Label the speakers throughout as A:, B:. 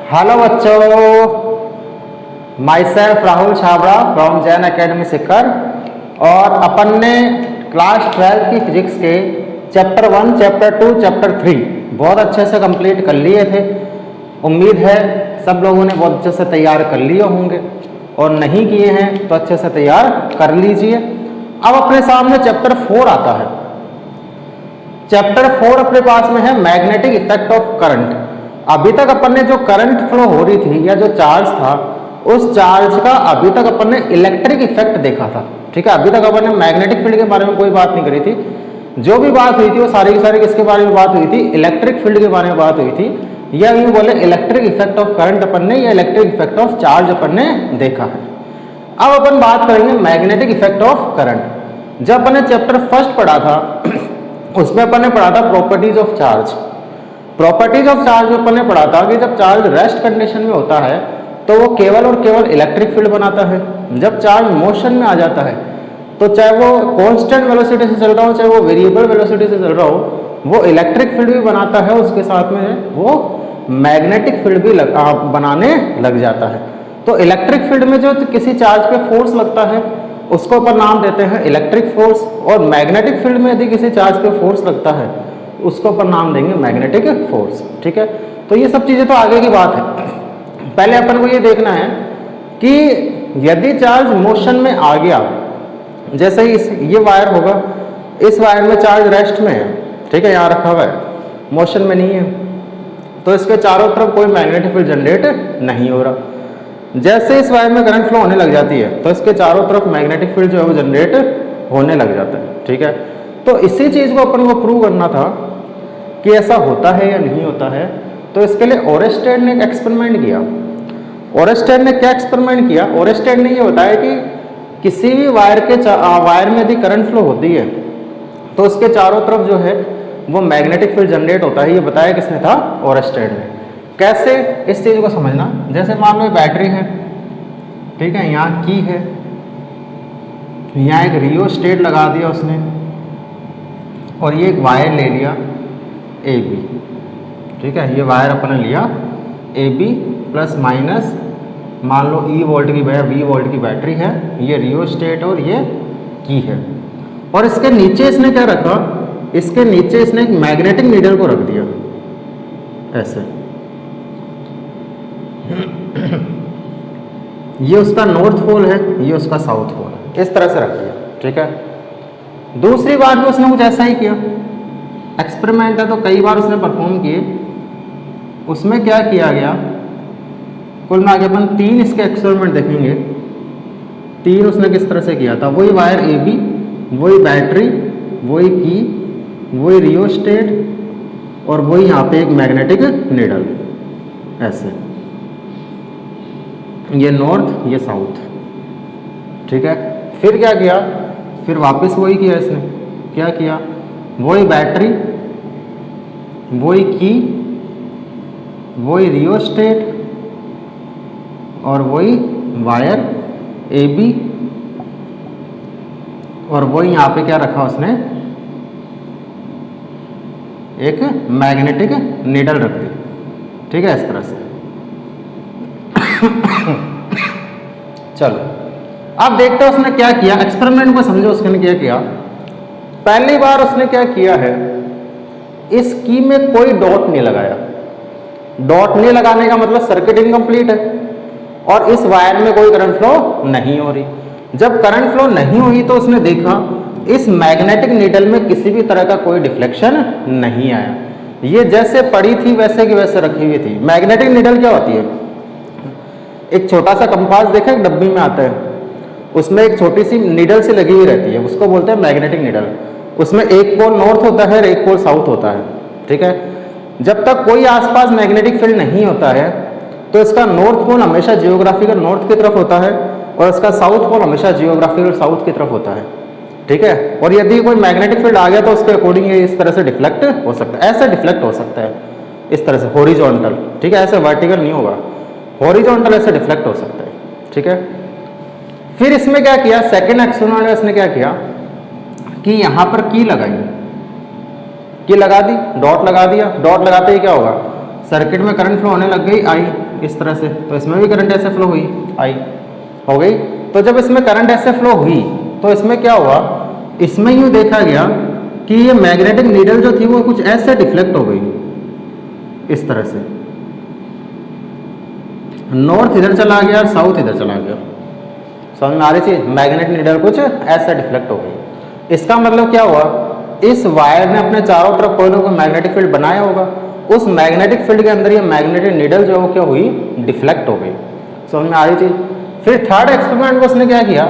A: Hello बच्चों, myself Rahul Chhabra from Jain academy Sikar. और अपन ने क्लास 12 की फिजिक्स के चैप्टर 1, चैप्टर 2, चैप्टर 3 बहुत अच्छे से कंप्लीट कर लिए थे। उम्मीद है सब लोगों ने बहुत अच्छे से तैयार कर लिए होंगे, और नहीं किए हैं तो अच्छे से तैयार कर लीजिए। अब अपने सामने चैप्टर 4 आता है। चैप्टर 4 अपने पास में है मैग्नेटिक इफेक्ट ऑफ करंट। अभी तक अपन ने जो करंट फ्लो हो रही थी या जो चार्ज था, उस चार्ज का अभी तक अपन ने इलेक्ट्रिक इफेक्ट देखा था। ठीक है, अभी तक अपन ने मैग्नेटिक फील्ड के बारे में कोई बात नहीं करी थी। जो भी बात हुई थी वो सारी की सारी किसके बारे में बात हुई थी? इलेक्ट्रिक फील्ड के बारे में बात हुई थी, या यूं बोले इलेक्ट्रिक इफेक्ट ऑफ करंट अपन ने या इलेक्ट्रिक इफेक्ट ऑफ चार्ज अपन ने देखा है। अब अपन बात करेंगे मैग्नेटिक इफेक्ट ऑफ करंट। जब अपन ने चैप्टर फर्स्ट पढ़ा था उसमें अपन ने पढ़ा था properties of charge. Properties of charge में अपन ने पढ़ा था कि जब चार्ज रेस्ट कंडीशन में होता है तो वो केवल और केवल इलेक्ट्रिक फील्ड बनाता है। जब चार्ज मोशन में आ जाता है तो चाहे वो कांस्टेंट वेलोसिटी से चल रहा हो चाहे वो वेरिएबल वेलोसिटी से चल रहा हो, वो इलेक्ट्रिक फील्ड भी बनाता है, उसके साथ में वो मैग्नेटिक फील्ड भी बनाने लग जाता है। तो इलेक्ट्रिक फील्ड में जो किसी चार्ज पे फोर्स लगता है उसको अपन नाम देते हैं इलेक्ट्रिक फोर्स, और मैग्नेटिक फील्ड में यदि किसी चार्ज पे फोर्स लगता है उसको अपन नाम देंगे मैग्नेटिक फोर्स। ठीक है, तो ये सब चीजें तो आगे की बात है। पहले अपन को ये देखना है कि यदि चार्ज मोशन में आ गया, जैसे ही ये वायर होगा, इस वायर में चार्ज रेस्ट में है, ठीक है, यहाँ रखा हुआ है, मोशन में नहीं है, तो इसके चारों तरफ कोई मैग्नेटिक फील्ड जनरेट नहीं हो रहा। जैसे इस वायर में करंट फ्लो होने लग जाती है तो इसके चारों तरफ मैग्नेटिक फील्ड जो है वो जनरेट होने लग जाता है। ठीक है, तो इसी चीज को अपन को प्रूव करना था कि ऐसा होता है या नहीं होता है। तो इसके लिए ओरेस्टेड ने एक एक्सपेरिमेंट किया। ओरेस्टेड ने क्या एक्सपेरिमेंट किया? ओरेस्टेड ने ये बताया कि किसी भी वायर में यदि करंट फ्लो होती है तो उसके चारों तरफ जो है वो मैग्नेटिक फील्ड जनरेट होता है। ये बताया किसने था? ओरेस्टेड ने। कैसे? इस चीज को समझना। जैसे मान लो बैटरी है, ठीक है, यहाँ की है, यहाँ एक रियोस्टेट लगा दिया उसने, और ये एक वायर ले लिया ए बी। ठीक है, ये वायर अपन ने लिया ए बी प्लस माइनस, मान लो ई वोल्ट की वी वोल्ट की बैटरी है, ये रियोस्टेट और ये की है, और इसके नीचे इसने क्या रखा? इसके नीचे इसने एक मैग्नेटिक नीडल को रख दिया ऐसे। ये उसका नॉर्थ पोल है, ये उसका साउथ पोल है, इस तरह से रख दिया। ठीक है, दूसरी बार भी उसने कुछ ऐसा ही किया। एक्सपेरिमेंट है तो कई बार उसने परफॉर्म किए। उसमें क्या किया गया, कुल मिला के अपन 3 इसके एक्सपेरिमेंट देखेंगे। 3 उसने किस तरह से किया था? वही वायर ए बी, वही बैटरी, वही की, वही रियोस्टेट, और वही यहाँ पे एक मैग्नेटिक नीडल ऐसे, ये नॉर्थ ये साउथ। ठीक है, फिर क्या किया? फिर वापस वही किया इसने। क्या किया? वही बैटरी, वही की, वही रियोस्टेट, और वही वायर ए बी, और वही यहाँ पे क्या रखा उसने? एक मैग्नेटिक नीडल रख दी। ठीक है, इस तरह से। चलो अब देखते हैं उसने क्या किया। एक्सपेरिमेंट को समझो उसने क्या किया। पहली बार उसने क्या किया है, इस की में कोई डॉट नहीं लगाया। डॉट नहीं लगाने का मतलब सर्किट इनकम्प्लीट है, और इस वायर में कोई करंट फ्लो नहीं हो रही। जब करंट फ्लो नहीं हुई तो उसने देखा इस मैग्नेटिक नीडल में किसी भी तरह का कोई डिफ्लेक्शन नहीं आया। ये जैसे पड़ी थी वैसे की वैसे रखी हुई थी। मैग्नेटिक नीडल क्या होती है? एक छोटा सा कंपास देखा एक डब्बी में आता है, उसमें एक छोटी सी नीडल सी लगी हुई रहती है, उसको बोलते हैं मैग्नेटिक नीडल। उसमें एक पोल नॉर्थ होता है और एक पोल साउथ होता है। ठीक है, जब तक कोई आसपास मैग्नेटिक फील्ड नहीं होता है तो इसका नॉर्थ पोल हमेशा जियोग्राफिकल नॉर्थ की तरफ होता है, और इसका साउथ पोल हमेशा जियोग्राफिकल साउथ की तरफ होता है। ठीक है, और यदि कोई मैग्नेटिक फील्ड आ गया तो उसके अकॉर्डिंग ये इस तरह से डिफ्लेक्ट हो सकता है। ऐसे डिफ्लेक्ट हो सकता है इस तरह से हॉरिजॉन्टल। ठीक है, ऐसे वर्टिकल नहीं होगा, हॉरिजॉन्टल ऐसे डिफ्लेक्ट हो सकता है। ठीक है, फिर इसमें क्या किया? सेकेंड एक्सपेरिमेंट में इसने क्या किया कि यहाँ पर की लगाई, की लगा दी, डॉट लगा दिया। डॉट लगाते ही क्या होगा? सर्किट में करंट फ्लो होने लग गई, आई, इस तरह से, तो इसमें भी करंट ऐसे फ्लो हुई, आई हो गई। तो जब इसमें करंट ऐसे फ्लो हुई तो इसमें क्या हुआ, इसमें यूँ देखा गया कि ये मैग्नेटिक नीडल जो थी वो कुछ ऐसे डिफ्लेक्ट हो गई, इस तरह से, नॉर्थ इधर चला गया और साउथ इधर चला गया। समझ में आ रही थी, मैग्नेटिक नीडल कुछ ऐसे डिफ्लेक्ट हो गई। इसका मतलब क्या हुआ, इस वायर ने अपने चारों तरफ कोई ना कोई मैग्नेटिक फील्ड बनाया होगा, उस मैग्नेटिक फील्ड के अंदर ये मैग्नेटिक नीडल जो है क्या हुई, डिफ्लेक्ट हो गई। समझ में आ रही थी। फिर थर्ड एक्सपेरिमेंट में उसने क्या किया,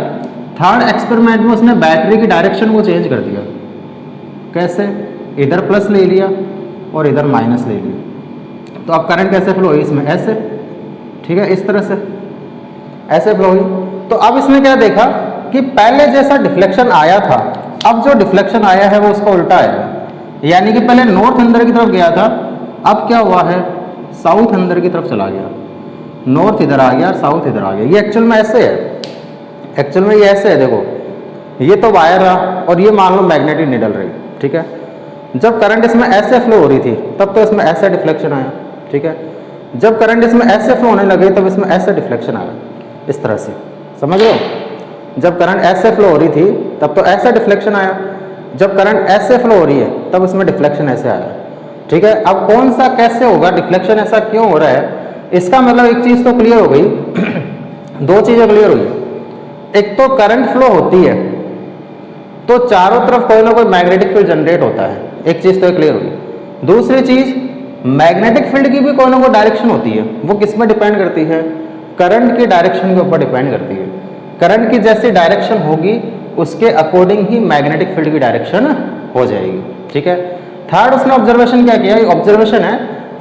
A: थर्ड एक्सपेरिमेंट में उसने बैटरी की डायरेक्शन को चेंज कर दिया। कैसे, इधर प्लस ले लिया और इधर माइनस ले लिया, तो अब करंट कैसे फ्लो हुई इसमें, ऐसे, ठीक है, इस तरह से ऐसे फ्लो हुई। तो अब इसने क्या देखा कि पहले जैसा डिफ्लेक्शन आया था, अब जो डिफ्लेक्शन आया है वो उसका उल्टा आया, यानी कि पहले नॉर्थ अंदर की तरफ गया था, अब क्या हुआ है, साउथ अंदर की तरफ चला गया। नॉर्थ इधर आ गया और साउथ इधर आ गया। ये एक्चुअल में ऐसे है, एक्चुअल में ये ऐसे है, देखो ये तो वायर रहा और ये मान लो मैग्नेटिक नीडल रही, ठीक है। जब करंट इसमें ऐसे फ्लो हो रही थी तब तो इसमें ऐसे डिफ्लेक्शन आया, ठीक है। जब करंट इसमें ऐसे फ्लो होने लगे तब इसमें ऐसे डिफ्लेक्शन आया, इस तरह से, समझ रहे हो। जब करंट ऐसे फ्लो हो रही थी तब तो ऐसा डिफ्लेक्शन आया, जब करंट ऐसे फ्लो हो रही है तब इसमें डिफ्लेक्शन ऐसे आया, ठीक है। अब कौन सा कैसे होगा, डिफ्लेक्शन ऐसा क्यों हो रहा है, इसका मतलब एक चीज़ तो क्लियर हो गई दो चीज़ें क्लियर हुई। एक तो करंट फ्लो होती है तो चारों तरफ कोई ना कोई मैग्नेटिक फील्ड जनरेट होता है, एक चीज़ तो क्लियर हुई। दूसरी चीज़, मैग्नेटिक फील्ड की भी कोई ना कोई डायरेक्शन होती है, वो किस में डिपेंड करती है, करंट की डायरेक्शन के ऊपर डिपेंड करती है। करंट की जैसी डायरेक्शन होगी उसके अकॉर्डिंग ही मैग्नेटिक फील्ड की डायरेक्शन हो जाएगी, ठीक है। थर्ड उसने ऑब्जर्वेशन क्या किया, ऑब्जर्वेशन है,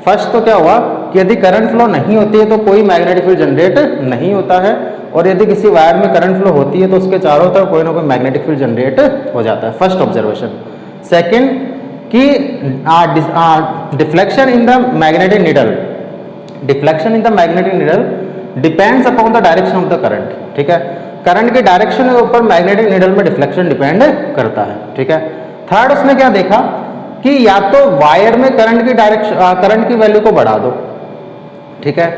A: फर्स्ट तो क्या हुआ कि यदि करंट फ्लो नहीं होती है तो कोई मैग्नेटिक फील्ड जनरेट नहीं होता है, और यदि किसी वायर में करंट फ्लो होती है तो उसके चारों तरफ कोई ना कोई मैग्नेटिक फील्ड जनरेट हो जाता है, फर्स्ट ऑब्जर्वेशन। सेकंड कि deflection in the magnetic needle, deflection in the magnetic needle depends upon the direction of the current, ठीक है। करंट की डायरेक्शन के ऊपर मैग्नेटिक नीडल में डिफ्लेक्शन डिपेंड करता है, ठीक है। थर्ड उसने क्या देखा कि या तो वायर में करंट की डायरेक्शन, करंट की वैल्यू को बढ़ा दो, ठीक है,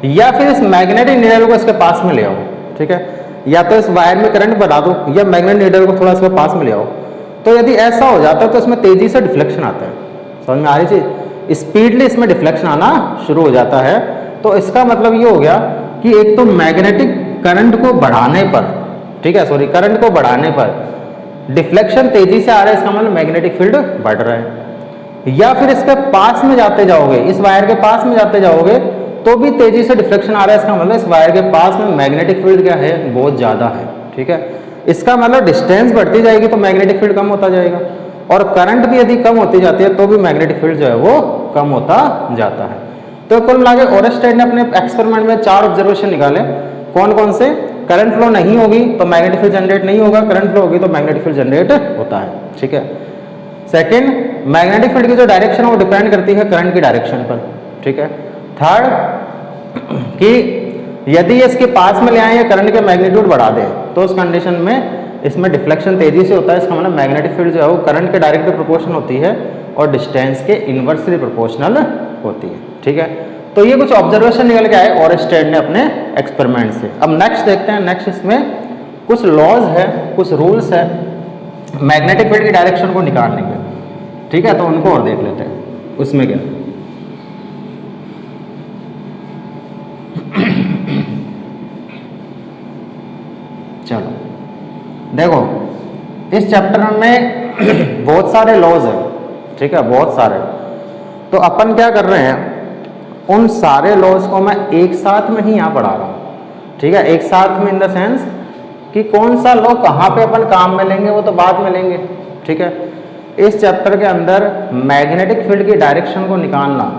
A: या फिर इस मैग्नेटिक नीडल को इसके पास में ले आओ, ठीक है। या तो इस वायर में करंट बढ़ा दो या मैग्नेटिक नीडल को थोड़ा इसके पास में ले आओ। तो यदि ऐसा हो जाता है तो इसमें तेजी से डिफ्लेक्शन आता है, समझ में आ रही चीज, स्पीडली इसमें डिफ्लेक्शन आना शुरू हो जाता है। तो इसका मतलब ये हो गया कि एक तो मैग्नेटिक करंट को बढ़ाने पर, ठीक है, सॉरी, करंट को बढ़ाने पर डिफ्लेक्शन तेजी से आ रहा है, इसका मतलब मैग्नेटिक फील्ड बढ़ रहा है। या फिर इसके पास में जाते जाओगे, इस वायर के पास में जाते जाओगे तो भी तेजी से डिफ्लेक्शन आ रहा है, इसका मतलब इस वायर के पास में मैग्नेटिक फील्ड क्या है, बहुत ज़्यादा है, ठीक है। इसका मतलब डिस्टेंस बढ़ती जाएगी तो मैग्नेटिक फील्ड कम होता जाएगा, और करंट भी यदि कम होती जाती है तो भी मैग्नेटिक फील्ड जो है वो कम होता जाता है। तो कुल मिला के ओरेस्टेड ने अपने एक्सपेरिमेंट में 4 ऑब्जर्वेशन निकाले, कौन कौन से, करंट फ्लो नहीं होगी तो मैग्नेटिक फील्ड जनरेट नहीं होगा, करंट फ्लो होगी तो मैग्नेटिक फील्ड जनरेट होता है, ठीक है। सेकेंड, मैग्नेटिक फील्ड की जो डायरेक्शन है वो डिपेंड करती है करंट की डायरेक्शन पर, ठीक है। थर्ड कि यदि इसके पास में ले आए या करंट के मैग्नीट्यूड बढ़ा दें तो उस कंडीशन में इसमें डिफ्लेक्शन तेजी से होता है, इसका मतलब मैग्नेटिक फील्ड जो है वो करंट के डायरेक्टली प्रोपोर्शनल होती है और डिस्टेंस के इन्वर्सली प्रोपोर्शनल होती है, ठीक है। तो ये कुछ ऑब्जर्वेशन निकल के आए ओरेस्टेड ने अपने एक्सपेरिमेंट से। अब नेक्स्ट देखते हैं, नेक्स्ट इसमें कुछ लॉज है, कुछ रूल्स है मैग्नेटिक फील्ड की डायरेक्शन को निकालने के, ठीक है। तो उनको और देख लेते हैं उसमें क्या। चलो देखो, इस चैप्टर में बहुत सारे लॉज हैं, ठीक है, बहुत सारे। तो अपन क्या कर रहे हैं, उन सारे लॉज को मैं एक साथ में ही यहाँ पढ़ा रहा हूँ, ठीक है। एक साथ में इन द सेंस कि कौन सा लॉ कहाँ पे अपन काम में लेंगे वो तो बाद में लेंगे, ठीक है। इस चैप्टर के अंदर मैग्नेटिक फील्ड की डायरेक्शन को निकालना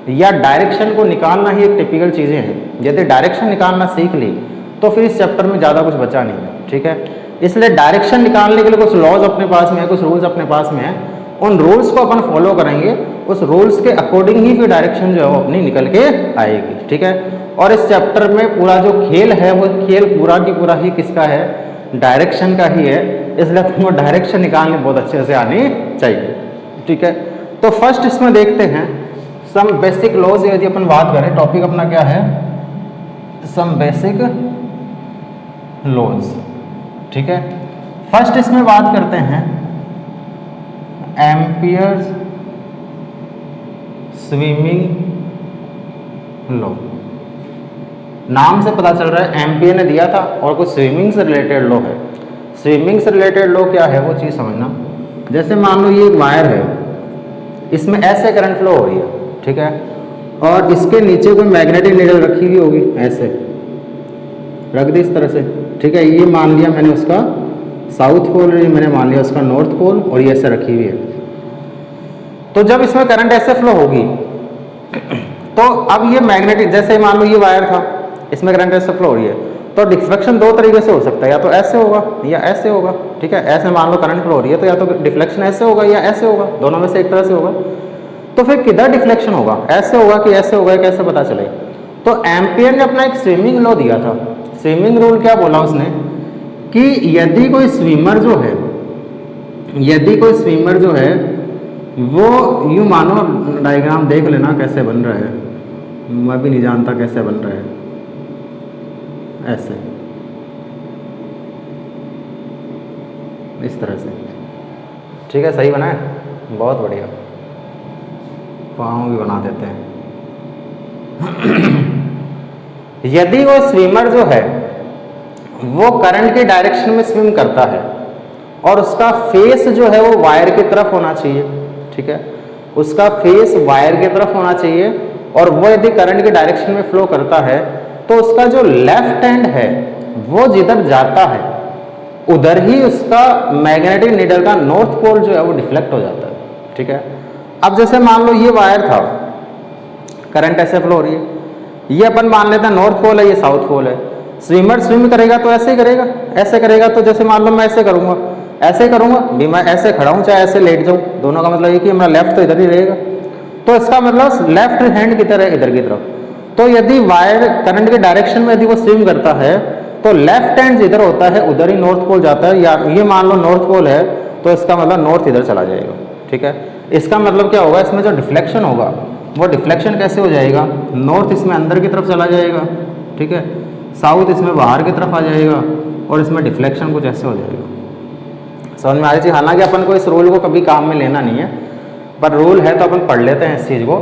A: या डायरेक्शन को निकालना ही एक टिपिकल चीज़ें हैं। यदि डायरेक्शन निकालना सीख ली तो फिर इस चैप्टर में ज़्यादा कुछ बचा नहीं है, ठीक है। इसलिए डायरेक्शन निकालने के लिए कुछ लॉज अपने पास में है, कुछ रूल्स अपने पास में है, उन रूल्स को अपन फॉलो करेंगे, उस रूल्स के अकॉर्डिंग ही फिर डायरेक्शन जो है वो अपनी निकल के आएगी, ठीक है। और इस चैप्टर में पूरा जो खेल है वो खेल पूरा की पूरा ही किसका है, डायरेक्शन का ही है, इसलिए आपको डायरेक्शन निकालने बहुत अच्छे से आनी चाहिए, ठीक है। तो फर्स्ट इसमें देखते हैं सम बेसिक लॉज यदि अपन बात करें, टॉपिक अपना क्या है, सम बेसिक लॉज, ठीक है। फर्स्ट इसमें बात करते हैं एम्पियर्स स्विमिंग लॉ। नाम से पता चल रहा है एम्पियर ने दिया था और कुछ स्विमिंग से रिलेटेड लॉ है। स्विमिंग से रिलेटेड लॉ क्या है वो चीज़ समझना। जैसे मान लो ये एक वायर है, इसमें ऐसे करंट फ्लो हो रही है, ठीक है, और इसके नीचे कोई मैग्नेटिक नीडल रखी हुई होगी, ऐसे रख दी इस तरह से, ठीक है। ये मान लिया मैंने उसका साउथ पोल, ये मैंने मान लिया उसका नॉर्थ पोल, और ये ऐसे रखी हुई है। तो जब इसमें करंट ऐसे फ्लो होगी तो अब ये मैग्नेटिक, जैसे मान लो ये वायर था, इसमें करंट ऐसे फ्लो हो रही है, तो डिफ्लेक्शन दो तरीके से हो सकता है, या तो ऐसे होगा या ऐसे होगा, ठीक है। ऐसे मान लो करंट फ्लो हो रही है तो या तो डिफ्लेक्शन ऐसे होगा या ऐसे होगा, दोनों में से एक तरह से होगा। तो फिर किधर डिफ्लेक्शन होगा, ऐसे होगा कि ऐसे होगा, कैसे पता चले। तो एम्पियर ने अपना एक स्विमिंग लॉ दिया था। स्विमिंग रूल क्या बोला उसने कि यदि कोई स्विमर जो है वो यूँ मानो, डायग्राम देख लेना कैसे बन रहा है, मैं भी नहीं जानता कैसे बन रहा है, ऐसे इस तरह से, ठीक है। सही बना है, बहुत बढ़िया। पाँव भी बना देते हैं। यदि वो स्विमर जो है वो करंट की डायरेक्शन में स्विम करता है और उसका फेस जो है वो वायर की तरफ होना चाहिए, ठीक है, उसका फेस वायर की तरफ होना चाहिए, और वो यदि करंट की डायरेक्शन में फ्लो करता है तो उसका जो लेफ्ट हैंड है वो जिधर जाता है उधर ही उसका मैग्नेटिक नीडल का नॉर्थ पोल जो है वो डिफ्लेक्ट हो जाता है, ठीक है। अब जैसे मान लो ये वायर था, करंट ऐसे फ्लो हो रही है, ये अपन मान लेते हैं नॉर्थ पोल है, ये साउथ पोल है। स्विमर स्विम करेगा तो ऐसे ही करेगा, ऐसे करेगा। तो जैसे मान लो मैं ऐसे करूंगा, ऐसे करूंगा भी, मैं ऐसे खड़ा हूं चाहे ऐसे लेट जाऊं, दोनों का मतलब ये कि हमारा लेफ्ट तो इधर ही रहेगा। तो इसका मतलब लेफ्ट हैंड किधर है, इधर की तरफ। तो यदि वायर करंट के डायरेक्शन में यदि वो स्विम करता है तो लेफ्ट हैंड जिधर होता है उधर ही नॉर्थ पोल जाता है, या ये मान लो नॉर्थ पोल है तो इसका मतलब नॉर्थ इधर चला जाएगा, ठीक है। इसका मतलब क्या होगा, इसमें जो डिफ्लेक्शन होगा वो डिफ्लेक्शन कैसे हो जाएगा, नॉर्थ इसमें अंदर की तरफ चला जाएगा, ठीक है, साउथ इसमें बाहर की तरफ आ जाएगा, और इसमें डिफ्लेक्शन कुछ ऐसे हो जाएगा। समझ में आ रही थी। हालांकि अपन को इस रूल को कभी काम में लेना नहीं है, पर रूल है तो अपन पढ़ लेते हैं इस चीज़ को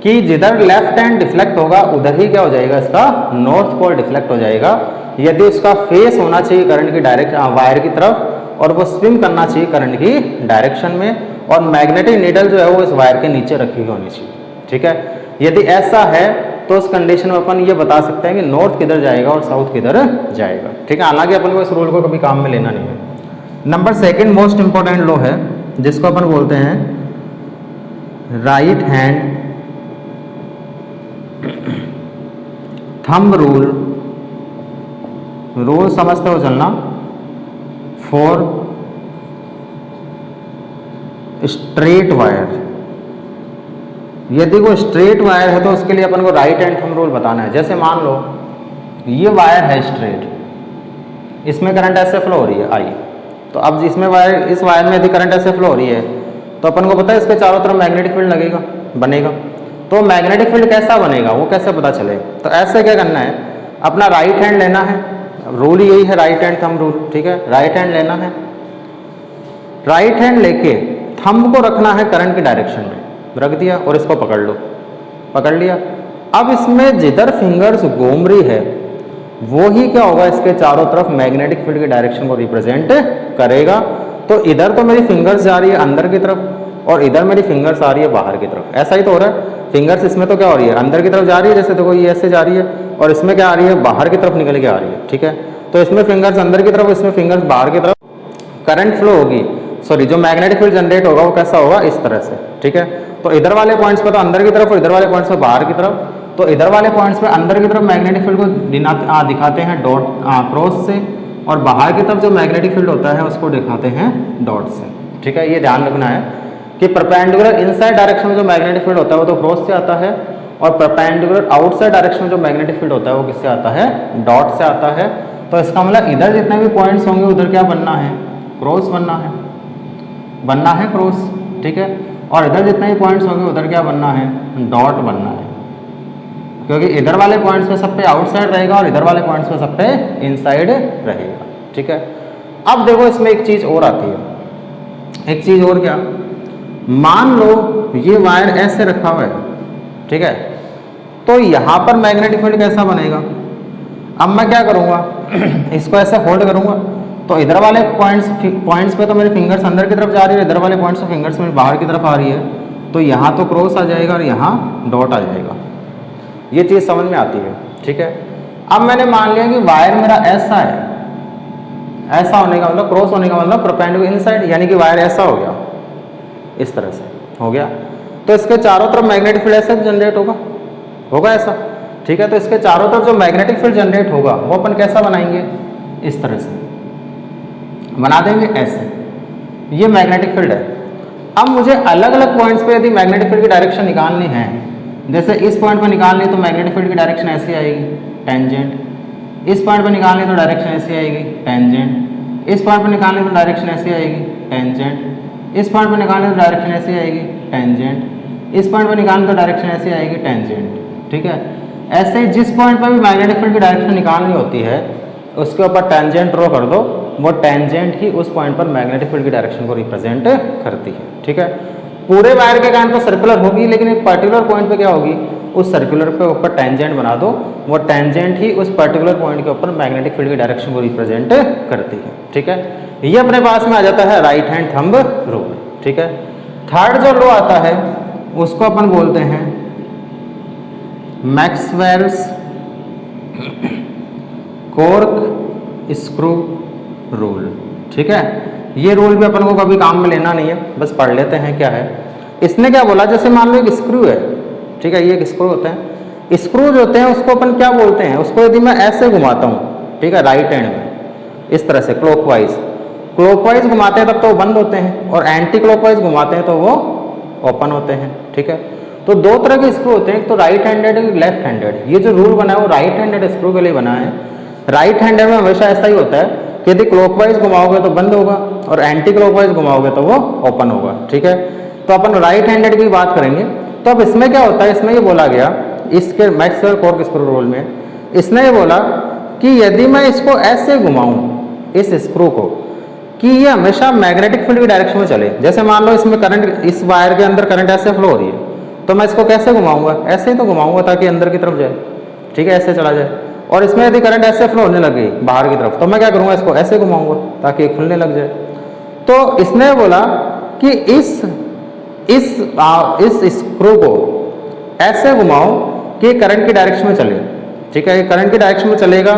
A: कि जिधर लेफ्ट हैंड डिफ्लेक्ट होगा उधर ही क्या हो जाएगा, इसका नॉर्थ पोल डिफ्लेक्ट हो जाएगा। यदि उसका फेस होना चाहिए करंट की डायरेक्शन वायर की तरफ, और वो स्विम करना चाहिए करंट की डायरेक्शन में, और मैग्नेटिक नीडल जो है वो इस वायर के नीचे रखी हुई होनी चाहिए, ठीक है। यदि ऐसा है तो उस कंडीशन में अपन ये बता सकते हैं कि नॉर्थ किधर जाएगा और साउथ किधर जाएगा, ठीक है। हालांकि अपन को इस रूल को कभी काम में लेना नहीं है। Number second most important law है जिसको अपन बोलते हैं right hand thumb rule. Rule समझते हो चलना। फॉर स्ट्रेट वायर, यदि वो स्ट्रेट वायर है तो उसके लिए अपन को राइट हैंड थंब रूल बताना है। जैसे मान लो ये वायर है स्ट्रेट, इसमें करंट ऐसे फ्लो हो रही है आई, तो अब इसमें वायर, इस वायर में यदि करंट ऐसे फ्लो हो रही है तो अपन को पता है इसके चारों तरफ मैग्नेटिक फील्ड लगेगा, बनेगा। तो मैग्नेटिक फील्ड कैसा बनेगा वो कैसे पता चले, तो ऐसे क्या करना है, अपना राइट हैंड लेना है। रूल यही है राइट हैंड थंब रूल, ठीक है। राइट हैंड लेना है, राइट हैंड लेके थंब को रखना है करंट की डायरेक्शन में, रख दिया और इसको पकड़ लो, पकड़ लिया। अब इसमें जिधर फिंगर्स घूम रही है वो ही क्या होगा, इसके चारों तरफ मैग्नेटिक फील्ड की डायरेक्शन को रिप्रेजेंट करेगा। तो इधर तो मेरी फिंगर्स जा रही है अंदर की तरफ और इधर मेरी फिंगर्स आ रही है बाहर की तरफ, ऐसा ही तो हो रहा है। फिंगर्स इसमें तो क्या हो रही है, अंदर की तरफ जा रही है, जैसे देखो ये ऐसे जा रही है, और इसमें क्या आ रही है, बाहर की तरफ निकल के आ रही है, ठीक है। तो इसमें फिंगर्स अंदर की तरफ, इसमें फिंगर्स बाहर की तरफ, करंट फ्लो होगी, सॉरी जो मैग्नेटिक फील्ड जनरेट होगा वो कैसा होगा, इस तरह से, ठीक है। तो इधर वाले पॉइंट्स पे तो अंदर की तरफ और इधर वाले पॉइंट्स पे बाहर की तरफ। तो इधर वाले पॉइंट्स पे अंदर की तरफ मैग्नेटिक फील्ड को दिखाते हैं डॉट क्रॉस से, और बाहर की तरफ जो मैग्नेटिक फील्ड होता है उसको दिखाते हैं डॉट से, ठीक है। ये ध्यान रखना है कि परपेंडिकुलर इनसाइड डायरेक्शन में जो मैग्नेटिक फील्ड होता है वो तो क्रॉस से आता है, और परपेंडिकुलर आउटसाइड डायरेक्शन में जो मैग्नेटिक फील्ड होता है वो किससे आता है, डॉट से आता है। तो इसका मतलब इधर जितने भी पॉइंट्स होंगे उधर क्या बनना है, क्रॉस बनना है, क्रॉस, ठीक है। और इधर जितने भी पॉइंट्स होंगे उधर क्या बनना है, डॉट बनना है, क्योंकि इधर वाले पॉइंट्स पे सब पे आउटसाइड रहेगा और इधर वाले पॉइंट्स पे सब पे इनसाइड रहेगा। ठीक है, अब देखो इसमें एक चीज़ और आती है, एक चीज़ और क्या, मान लो ये वायर ऐसे रखा हुआ है, ठीक है, तो यहाँ पर मैग्नेटिक फील्ड कैसा बनेगा। अब मैं क्या करूँगा इसको ऐसे होल्ड करूँगा, तो इधर वाले पॉइंट्स पे तो मेरी फिंगर्स अंदर की तरफ जा रही है, इधर वाले पॉइंट्स पे फिंगर्स मेरी बाहर की तरफ आ रही है, तो यहाँ तो क्रॉस आ जाएगा और यहाँ डॉट आ जाएगा। ये चीज़ समझ में आती है। ठीक है, अब मैंने मान लिया कि वायर मेरा ऐसा है, ऐसा होने का मतलब, क्रॉस होने का मतलब परपेंडिकुलर इनसाइड, यानी कि वायर ऐसा हो गया, इस तरह से हो गया, तो इसके चारों तरफ मैग्नेटिक फील्ड ऐसे जनरेट होगा ऐसा। ठीक है, तो इसके चारों तरफ जो मैग्नेटिक फील्ड जनरेट होगा वो अपन कैसा बनाएंगे, इस तरह से बना देंगे ऐसे, ये मैग्नेटिक फील्ड है। अब मुझे अलग अलग पॉइंट्स पे यदि मैग्नेटिक फील्ड की डायरेक्शन निकालनी है, जैसे इस पॉइंट पे निकालनी है तो मैग्नेटिक फील्ड की डायरेक्शन ऐसी आएगी, टेंजेंट, इस पॉइंट पे निकालनी है तो डायरेक्शन ऐसी आएगी, टेंजेंट, इस पॉइंट पे निकालनी है तो डायरेक्शन ऐसी आएगी, टेंजेंट, इस पॉइंट पे निकालनी है तो डायरेक्शन ऐसी आएगी, टेंजेंट, इस पॉइंट पे निकालनी है तो डायरेक्शन ऐसी आएगी, टेंजेंट। ठीक है, ऐसे जिस पॉइंट पर भी मैग्नेटिक फील्ड की डायरेक्शन निकालनी होती है उसके ऊपर टेंजेंट ड्रॉ कर दो, वो टेंजेंट ही उस पॉइंट पर मैग्नेटिक फील्ड की डायरेक्शन को रिप्रेजेंट करती है। ठीक है, पूरे वायर के कारण तो सर्कुलर होगी, लेकिन एक पर्टिकुलर पॉइंट पे क्या होगी, उस सर्कुलर पे ऊपर टेंजेंट बना दो, वो टेंजेंट ही उस पर्टिकुलर पॉइंट के ऊपर मैग्नेटिक फील्ड की डायरेक्शन को रिप्रेजेंट करती है। ठीक है, ये अपने पास में आ जाता है राइट हैंड थंब रूल। ठीक है, थर्ड जो लॉ आता है उसको अपन बोलते हैं मैक्सवेल्स कॉर्क स्क्रू रूल। ठीक है, ये रूल भी अपन को कभी काम में लेना नहीं है, बस पढ़ लेते हैं क्या है। इसने क्या बोला, जैसे मान लो एक स्क्रू है, ठीक है, ये एक स्क्रू होता है, स्क्रू जो होते हैं उसको अपन क्या बोलते हैं, उसको यदि मैं ऐसे घुमाता हूँ, ठीक है, राइट हैंड में इस तरह से क्लॉकवाइज घुमाते हैं तब तो वो बंद होते हैं, और एंटी क्लॉकवाइज घुमाते हैं तो वो ओपन होते हैं। ठीक है, तो दो तरह के स्क्रू होते हैं, एक तो राइट हैंडेड एक लेफ्ट हैंडेड। ये जो रूल बना है वो राइट हैंडेड स्क्रू के लिए बना है। राइट हैंडेड में हमेशा ऐसा ही होता है कि यदि क्लॉकवाइज घुमाओगे तो बंद होगा और एंटी क्लॉकवाइज घुमाओगे तो वो ओपन होगा। ठीक है, तो अपन राइट हैंडेड की बात करेंगे। तो अब इसमें क्या होता है, इसमें ये बोला गया, इसके मैक्सवेल कॉर्क स्क्रू रूल में इसने ये बोला कि यदि मैं इसको ऐसे घुमाऊं, इस स्क्रू को, कि ये हमेशा मैग्नेटिक फील्ड की डायरेक्शन में चले। जैसे मान लो इसमें करंट, इस वायर के अंदर करंट ऐसे फ्लो हो रही है, तो मैं इसको कैसे घुमाऊंगा, ऐसे ही तो घुमाऊंगा ताकि अंदर की तरफ जाए। ठीक है, ऐसे चला जाए। और इसमें यदि करंट ऐसे फ्लो होने लग गई बाहर की तरफ, तो मैं क्या करूंगा, इसको ऐसे घुमाऊंगा ताकि खुलने लग जाए। तो इसने बोला कि इस स्क्रू को ऐसे घुमाओ कि करंट की डायरेक्शन में चले। ठीक है, ये करंट की डायरेक्शन में चलेगा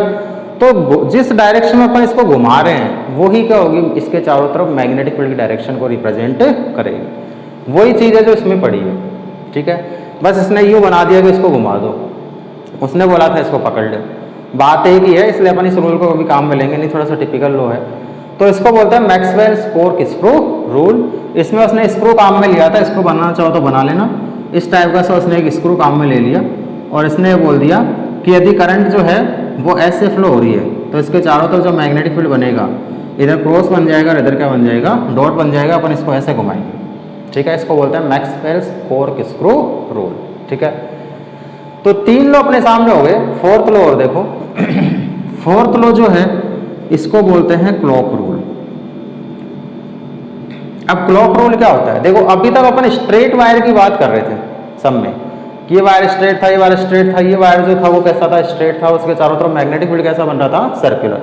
A: तो जिस डायरेक्शन में अपन इसको घुमा रहे हैं वो ही क्या होगी, इसके चारों तरफ मैग्नेटिक फील्ड की डायरेक्शन को रिप्रेजेंट करेगी। वही चीज़ है जो इसमें पड़ी है। ठीक है, बस इसने यूँ बना दिया कि इसको घुमा दो, उसने बोला था इसको पकड़ ले। बात एक ही है, इसलिए अपन इस रूल को कभी काम में लेंगे नहीं, थोड़ा सा टिपिकल लो है। तो इसको बोलते हैं मैक्सवेल्स कॉर्क स्क्रू रूल। इसमें उसने स्क्रू काम में लिया था, इसको बनाना चाहो तो बना लेना। इस टाइप का सा उसने एक स्क्रू काम में ले लिया और इसने बोल दिया कि यदि करंट जो है वो ऐसे फ्लो हो रही है तो इसके चारों तरफ जो मैग्नेटिक फील्ड बनेगा, इधर क्रॉस बन जाएगा और इधर क्या बन जाएगा, डॉट बन जाएगा। अपन इसको ऐसे घुमाएंगे। ठीक है, इसको बोलते हैं मैक्सवेल्स कॉर्क स्क्रू रूल। ठीक है, तो 3 लॉ अपने सामने हो गए। फोर्थ लॉ और देखो फोर्थ लॉ जो है इसको बोलते हैं क्लॉक रूल। अब क्लॉक रूल क्या होता है, देखो अभी तक अपन स्ट्रेट वायर की बात कर रहे थे सब में, कि ये वायर स्ट्रेट था, ये वायर स्ट्रेट था, ये वायर जो था वो कैसा था, स्ट्रेट था, उसके चारों तरफ मैग्नेटिक फील्ड कैसा बन रहा था, सर्कुलर।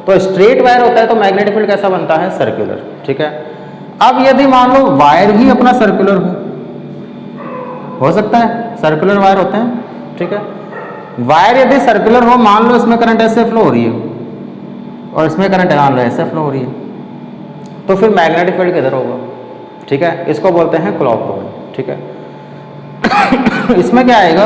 A: तो स्ट्रेट वायर होता है तो मैग्नेटिक फील्ड कैसा बनता है, सर्कुलर। ठीक है, अब यदि मान लो वायर ही अपना सर्कुलर हो सकता है, सर्कुलर वायर होते हैं। ठीक है, वायर यदि सर्कुलर हो, मान लो इसमें करंट ऐसे फ्लो हो रही है और इसमें करंट मान लो ऐसे फ्लो हो रही है, तो फिर मैग्नेटिक फील्ड किधर होगा। ठीक है, इसको बोलते हैं क्लॉक रूल। ठीक है, इसमें क्या आएगा,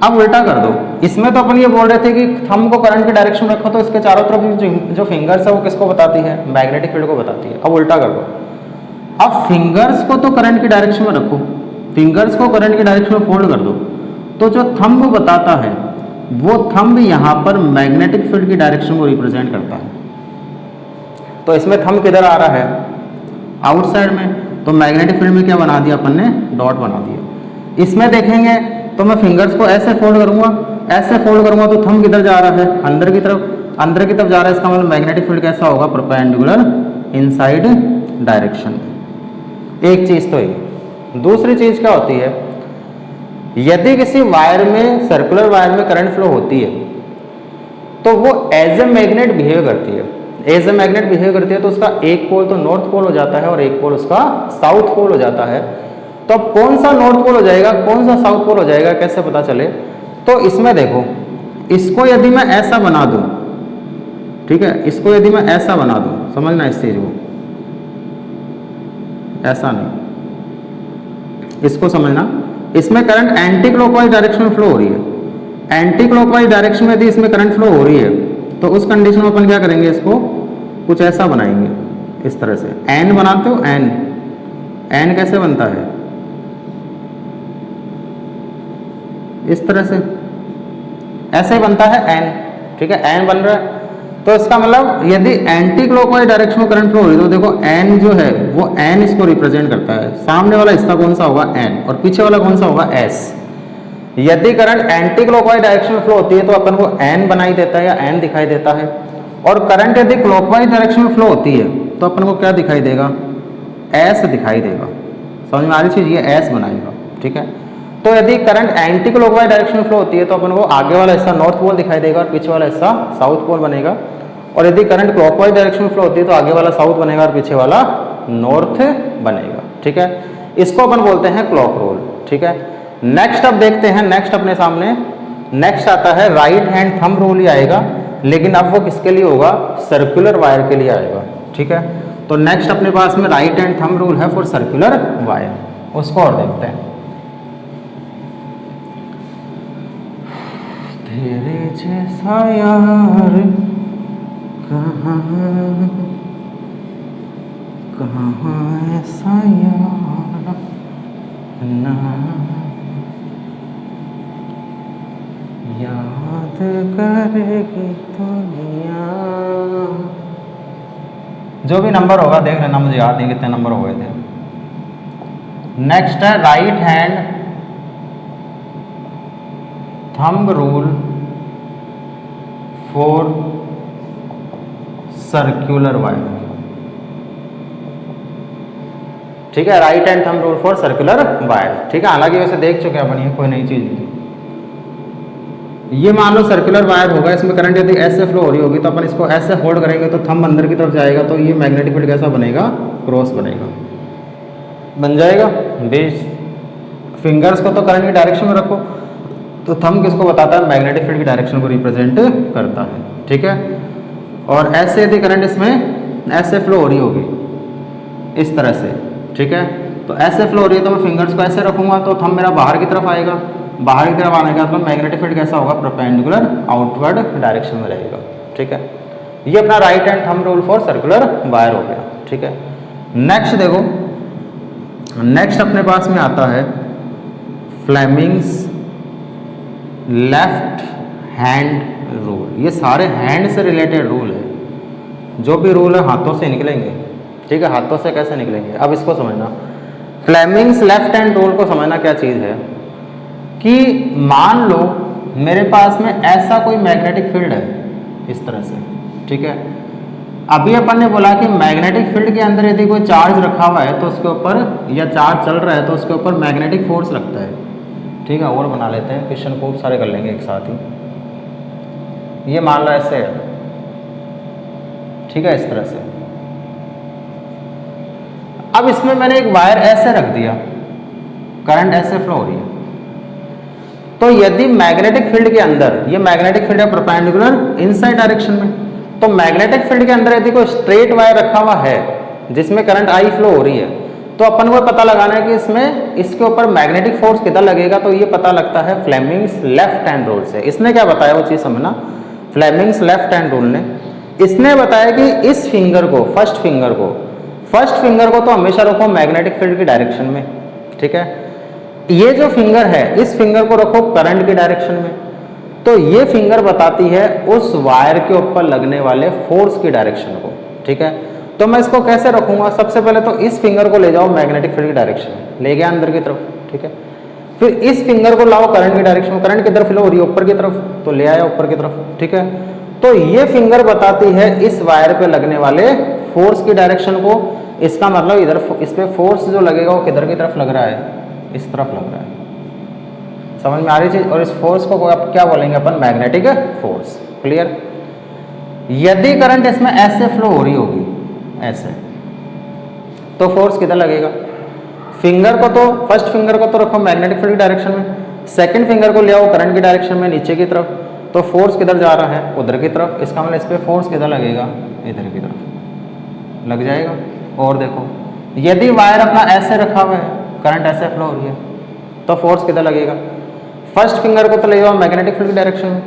A: अब उल्टा कर दो। इसमें तो अपन ये बोल रहे थे कि थंब को करंट की डायरेक्शन में रखो तो इसके चारों तरफ जो फिंगर्स है वो किसको बताती है, मैग्नेटिक फील्ड को बताती है। अब उल्टा कर दो, अब फिंगर्स को तो करंट की डायरेक्शन में रखो, फिंगर्स को करंट की डायरेक्शन में फोल्ड कर दो, तो जो थंब बताता है वो थंब यहाँ पर मैग्नेटिक फील्ड की डायरेक्शन को रिप्रेजेंट करता है। तो इसमें थंब किधर आ रहा है, आउटसाइड में, तो मैग्नेटिक फील्ड में क्या बना दिया अपन ने, डॉट बना दिया। इसमें देखेंगे तो मैं फिंगर्स को ऐसे फोल्ड करूंगा, ऐसे फोल्ड करूंगा तो थंब किधर जा रहा है, अंदर की तरफ, अंदर की तरफ जा रहा है, इसका मतलब मैग्नेटिक फील्ड कैसा होगा, परपेंडिकुलर इनसाइड डायरेक्शन। एक चीज तो ये। दूसरी चीज क्या होती है, यदि किसी वायर में, सर्कुलर वायर में करंट फ्लो होती है तो वो एज ए मैग्नेट बिहेव करती है। एज ए मैग्नेट बिहेव करती है तो उसका एक पोल तो नॉर्थ पोल हो जाता है और एक पोल उसका साउथ पोल हो जाता है। तो अब कौन सा नॉर्थ पोल हो जाएगा, कौन सा साउथ पोल हो जाएगा, कैसे पता चले? तो इसमें देखो, इसको यदि मैं ऐसा बना दूं, ठीक है, इसको यदि मैं ऐसा बना दूं, समझना इस चीज को, ऐसा नहीं, इसको समझना, इसमें करंट एंटी क्लॉकवाइज डायरेक्शन में फ्लो हो रही है। एंटी क्लॉकवाइज डायरेक्शन में यदि इसमें करंट फ्लो हो रही है तो उस कंडीशन में अपन क्या करेंगे, इसको कुछ ऐसा बनाएंगे, इस तरह से। एन बनाते हो, एन, एन कैसे बनता है, इस तरह से, ऐसे ही बनता है एन, ठीक है, एन बन रहा है। तो इसका मतलब यदि एंटी क्लॉकवाइज डायरेक्शन में करंट फ्लो हो रही है तो देखो एन जो है वो एन इसको रिप्रेजेंट करता है। सामने वाला हिस्सा कौन सा होगा, एन, और पीछे वाला कौन सा होगा, एस। यदि करंट एंटी क्लॉकवाइज डायरेक्शन में फ्लो होती है तो अपन को एन बनाई देता है या एन दिखाई देता है, और करंट यदि क्लॉकवाइज डायरेक्शन में फ्लो होती है तो अपन को क्या दिखाई देगा, एस दिखाई देगा। समझ में आ रही चीज, ये एस बनाएगा, ठीक है। तो यदि करंट एंटी क्लॉकवाइज डायरेक्शन में फ्लो होती है तो अपन को आगे वाला हिस्सा नॉर्थ पोल दिखाई देगा और पीछे वाला हिस्सा साउथ पोल बनेगा, और यदि करंट क्लॉकवाइज डायरेक्शन में फ्लो होती है तो आगे वाला साउथ बनेगा और पीछे वाला नॉर्थ बनेगा, ठीक है। इसको अपन बोलते हैं क्लॉक रोल, ठीक है। नेक्स्ट अब देखते हैं, नेक्स्ट अपने सामने नेक्स्ट आता है राइट हैंड थंब रूल ही आएगा, लेकिन अब वो किसके लिए होगा, सर्कुलर वायर के लिए आएगा, ठीक है। तो नेक्स्ट अपने पास में राइट हैंड थंब रूल है फॉर सर्कुलर वायर, उसको और देखते हैं। तेरे जैसा यार कहाँ कहाँ ऐसा यार ना याद करेगी दुनिया। जो भी नंबर होगा देख लेना, मुझे याद नहीं कितने नंबर हो गए थे। नेक्स्ट है right hand thumb rule for circular wire, ठीक है। Right hand thumb rule for circular wire, ठीक है। हालांकि वैसे देख चुके हैं, कोई नई चीज नहीं। ये मान लो सर्कुलर वायर होगा, इसमें करंट यदि ऐसे फ्लो हो रही होगी तो अपन इसको ऐसे होल्ड करेंगे तो थंब अंदर की तरफ जाएगा, तो ये मैग्नेटिक फील्ड कैसा बनेगा, क्रॉस बनेगा, बन जाएगा। बेस फिंगर्स को तो करंट की डायरेक्शन में रखो, तो थंब किसको बताता है, मैग्नेटिक फील्ड की डायरेक्शन को रिप्रेजेंट करता है, ठीक है। और ऐसे यदि करंट इसमें ऐसे फ्लो हो रही होगी इस तरह से, ठीक है, तो ऐसे फ्लो हो रही है तो मैं फिंगर्स को ऐसे रखूंगा तो थंब मेरा बाहर की तरफ आएगा, बाहर की तरफ आने का मतलब मैग्नेटिक फील्ड कैसा होगा, परपेंडिकुलर आउटवर्ड डायरेक्शन में रहेगा, ठीक है। ये अपना right hand thumb rule for circular wire हो गया, ठीक है। नेक्स्ट देखो, नेक्स्ट अपने पास में आता है फ्लेमिंग्स लेफ्ट हैंड रूल। ये सारे हैंड से रिलेटेड रूल है, जो भी रूल है हाथों से निकलेंगे, ठीक है। हाथों से कैसे निकलेंगे, अब इसको समझना। फ्लेमिंग्स लेफ्ट हैंड रूल को समझना क्या चीज़ है कि मान लो मेरे पास में ऐसा कोई मैग्नेटिक फील्ड है इस तरह से, ठीक है। अभी अपन ने बोला कि मैग्नेटिक फील्ड के अंदर यदि कोई चार्ज रखा हुआ है तो उसके ऊपर, या चार्ज चल रहा है तो उसके ऊपर मैग्नेटिक फोर्स लगता है, ठीक है। और बना लेते हैं, क्वेश्चन खूब सारे कर लेंगे एक साथ ही। ये मान लो ऐसे है, ठीक है, इस तरह से। अब इसमें मैंने एक वायर ऐसे रख दिया, करंट ऐसे फ्लो हो रही है, तो यदि मैग्नेटिक फील्ड के अंदर, ये मैग्नेटिक फील्ड है परपेंडिकुलर इनसाइड डायरेक्शन में, तो मैग्नेटिक फील्ड के अंदर यदि कोई स्ट्रेट वायर रखा हुआ है जिसमें करंट आई फ्लो हो रही है, तो अपन को पता लगाना है कि इसमें, इसके ऊपर मैग्नेटिक फोर्स कितना लगेगा। तो ये पता लगता है फ्लेमिंग्स लेफ्ट हैंड रूल से। इसने क्या बताया वो चीज समझना, फ्लेमिंग्स लेफ्ट हैंड रूल ने, इसने बताया कि इस फिंगर को, फर्स्ट फिंगर को तो हमेशा रखो मैग्नेटिक फील्ड की डायरेक्शन में, ठीक है। ये जो फिंगर है, इस फिंगर को रखो करंट की डायरेक्शन में, तो ये फिंगर बताती है उस वायर के ऊपर लगने वाले फोर्स की डायरेक्शन को, ठीक है। तो मैं इसको कैसे रखूंगा, सबसे पहले तो इस फिंगर को ले जाओ मैग्नेटिक फील्ड की डायरेक्शन में, ले गया अंदर की तरफ, ठीक है। फिर इस फिंगर को लाओ करंट की डायरेक्शन में, करंट किधर फ्लो हो रही है, ऊपर की तरफ, तो ले आया ऊपर की तरफ, ठीक है। तो ये फिंगर बताती है इस वायर पे लगने वाले फोर्स की डायरेक्शन को। इसका मतलब इधर इस पे फोर्स जो लगेगा वो किधर की तरफ लग रहा है, इस तरफ लग रहा है। समझ में आ रही चीज। और इस फोर्स को आप क्या बोलेंगे अपन, मैग्नेटिक फोर्स। क्लियर। यदि करंट इसमें ऐसे फ्लो हो रही होगी, ऐसे, तो फोर्स किधर लगेगा, फिंगर को तो, फर्स्ट फिंगर को तो रखो मैग्नेटिक फील्ड डायरेक्शन में, सेकंड फिंगर को ले आओ करंट की डायरेक्शन में नीचे की तरफ, तो फोर्स किधर जा रहा है, उधर की तरफ। इसका मतलब इस पे फोर्स किधर लगेगा, इधर की तरफ लग जाएगा। और देखो यदि वायर अपना ऐसे रखा हुआ है, करंट ऐसे फ्लो हो रही है, तो फोर्स किधर लगेगा, फर्स्ट फिंगर को तो ले आओ मैग्नेटिक फील्ड की डायरेक्शन में,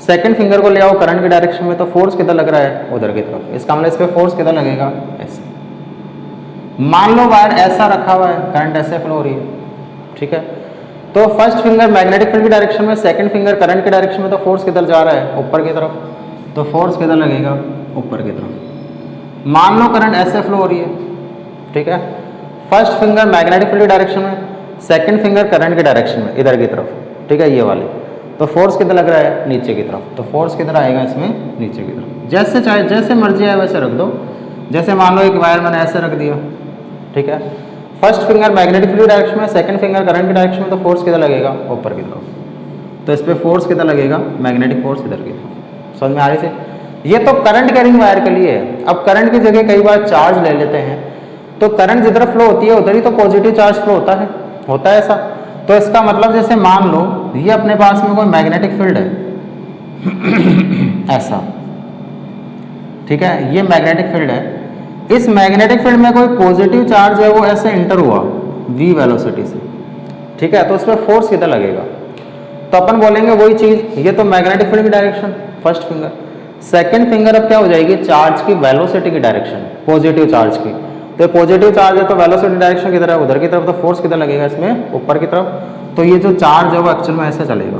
A: सेकंड फिंगर को ले आओ करंट की डायरेक्शन में, तो फोर्स किधर लग रहा है, उधर की तरफ। इसका मतलब इस पे फोर्स किधर लगेगा, ऐसे। मान लो वायर ऐसा रखा हुआ है, करंट ऐसे फ्लो हो रही है, ठीक है। तो फर्स्ट फिंगर मैग्नेटिक फील्ड की डायरेक्शन में, सेकंड फिंगर करंट की डायरेक्शन में, तो फोर्स किधर जा रहा है, ऊपर की तरफ, तो फोर्स किधर लगेगा, ऊपर की तरफ। मान लो करंट ऐसे फ्लो हो रही है, ठीक है, फर्स्ट फिंगर मैग्नेटिक फील्ड की डायरेक्शन में, सेकंड फिंगर करंट की डायरेक्शन में, इधर की तरफ, ठीक है, ये वाले, तो फोर्स किधर लग रहा है, नीचे की तरफ। तो फोर्स किधर आएगा इसमें, नीचे की तरफ। जैसे चाहे जैसे मर्जी है वैसे रख दो। जैसे मान लो एक वायर मैंने ऐसे रख दिया, ठीक है, first finger magnetic field direction में, सेकंड फिंगर करंट की डायरेक्शन में, तो फोर्स किधर लगेगा, ऊपर की तरफ। तो इस पे फोर्स किधर लगेगा, मैग्नेटिक फोर्स इधर की तरफ। समझ में आ रही थी। ये तो करंट कैरिंग वायर के लिए है। अब करंट की जगह कई बार चार्ज ले लेते हैं, तो करंट जिधर फ्लो होती है उधर ही तो पॉजिटिव चार्ज फ्लो होता है ऐसा। तो इसका मतलब जैसे मान लो ये अपने पास में कोई मैग्नेटिक फील्ड है ऐसा, ठीक है, ये मैग्नेटिक फील्ड है। इस मैग्नेटिक फील्ड में कोई पॉजिटिव चार्ज है, वो ऐसे इंटर हुआ v वेलोसिटी से, ठीक है, तो उस पर फोर्स कितना लगेगा। तो अपन बोलेंगे वही चीज, ये तो मैग्नेटिक फील्ड की direction first finger, second finger अब क्या हो जाएगी, चार्ज की वेलोसिटी की डायरेक्शन, पॉजिटिव चार्ज की। तो पॉजिटिव चार्ज है तो वेलोसिटी डायरेक्शन किधर है, उधर की तरफ, तो फोर्स किधर लगेगा इसमें, ऊपर की तरफ। तो ये जो चार्ज है वो एक्चुअल में ऐसे चलेगा,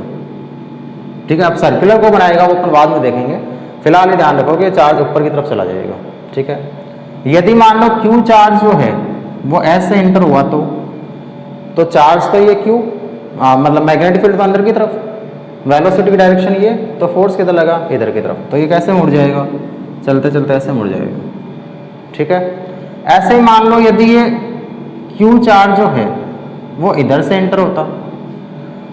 A: ठीक है। अब सर्कुलर को बनाएगा वो अपन बाद में देखेंगे, फिलहाल ये ध्यान रखो कि चार्ज ऊपर की तरफ चला जाएगा, ठीक है। यदि मान लो क्यू चार्ज जो है वो ऐसे इंटर हुआ, तो चार्ज तो ये क्यू, मतलब मैग्नेटिक फील्ड तो अंदर की तरफ, वेलोसिटी की डायरेक्शन ये, तो फोर्स किधर लगा, इधर की तरफ। तो ये कैसे मुड़ जाएगा, चलते चलते ऐसे मुड़ जाएगा, ठीक है। ऐसे ही मान लो यदि ये क्यू चार्ज जो है वो इधर से एंटर होता,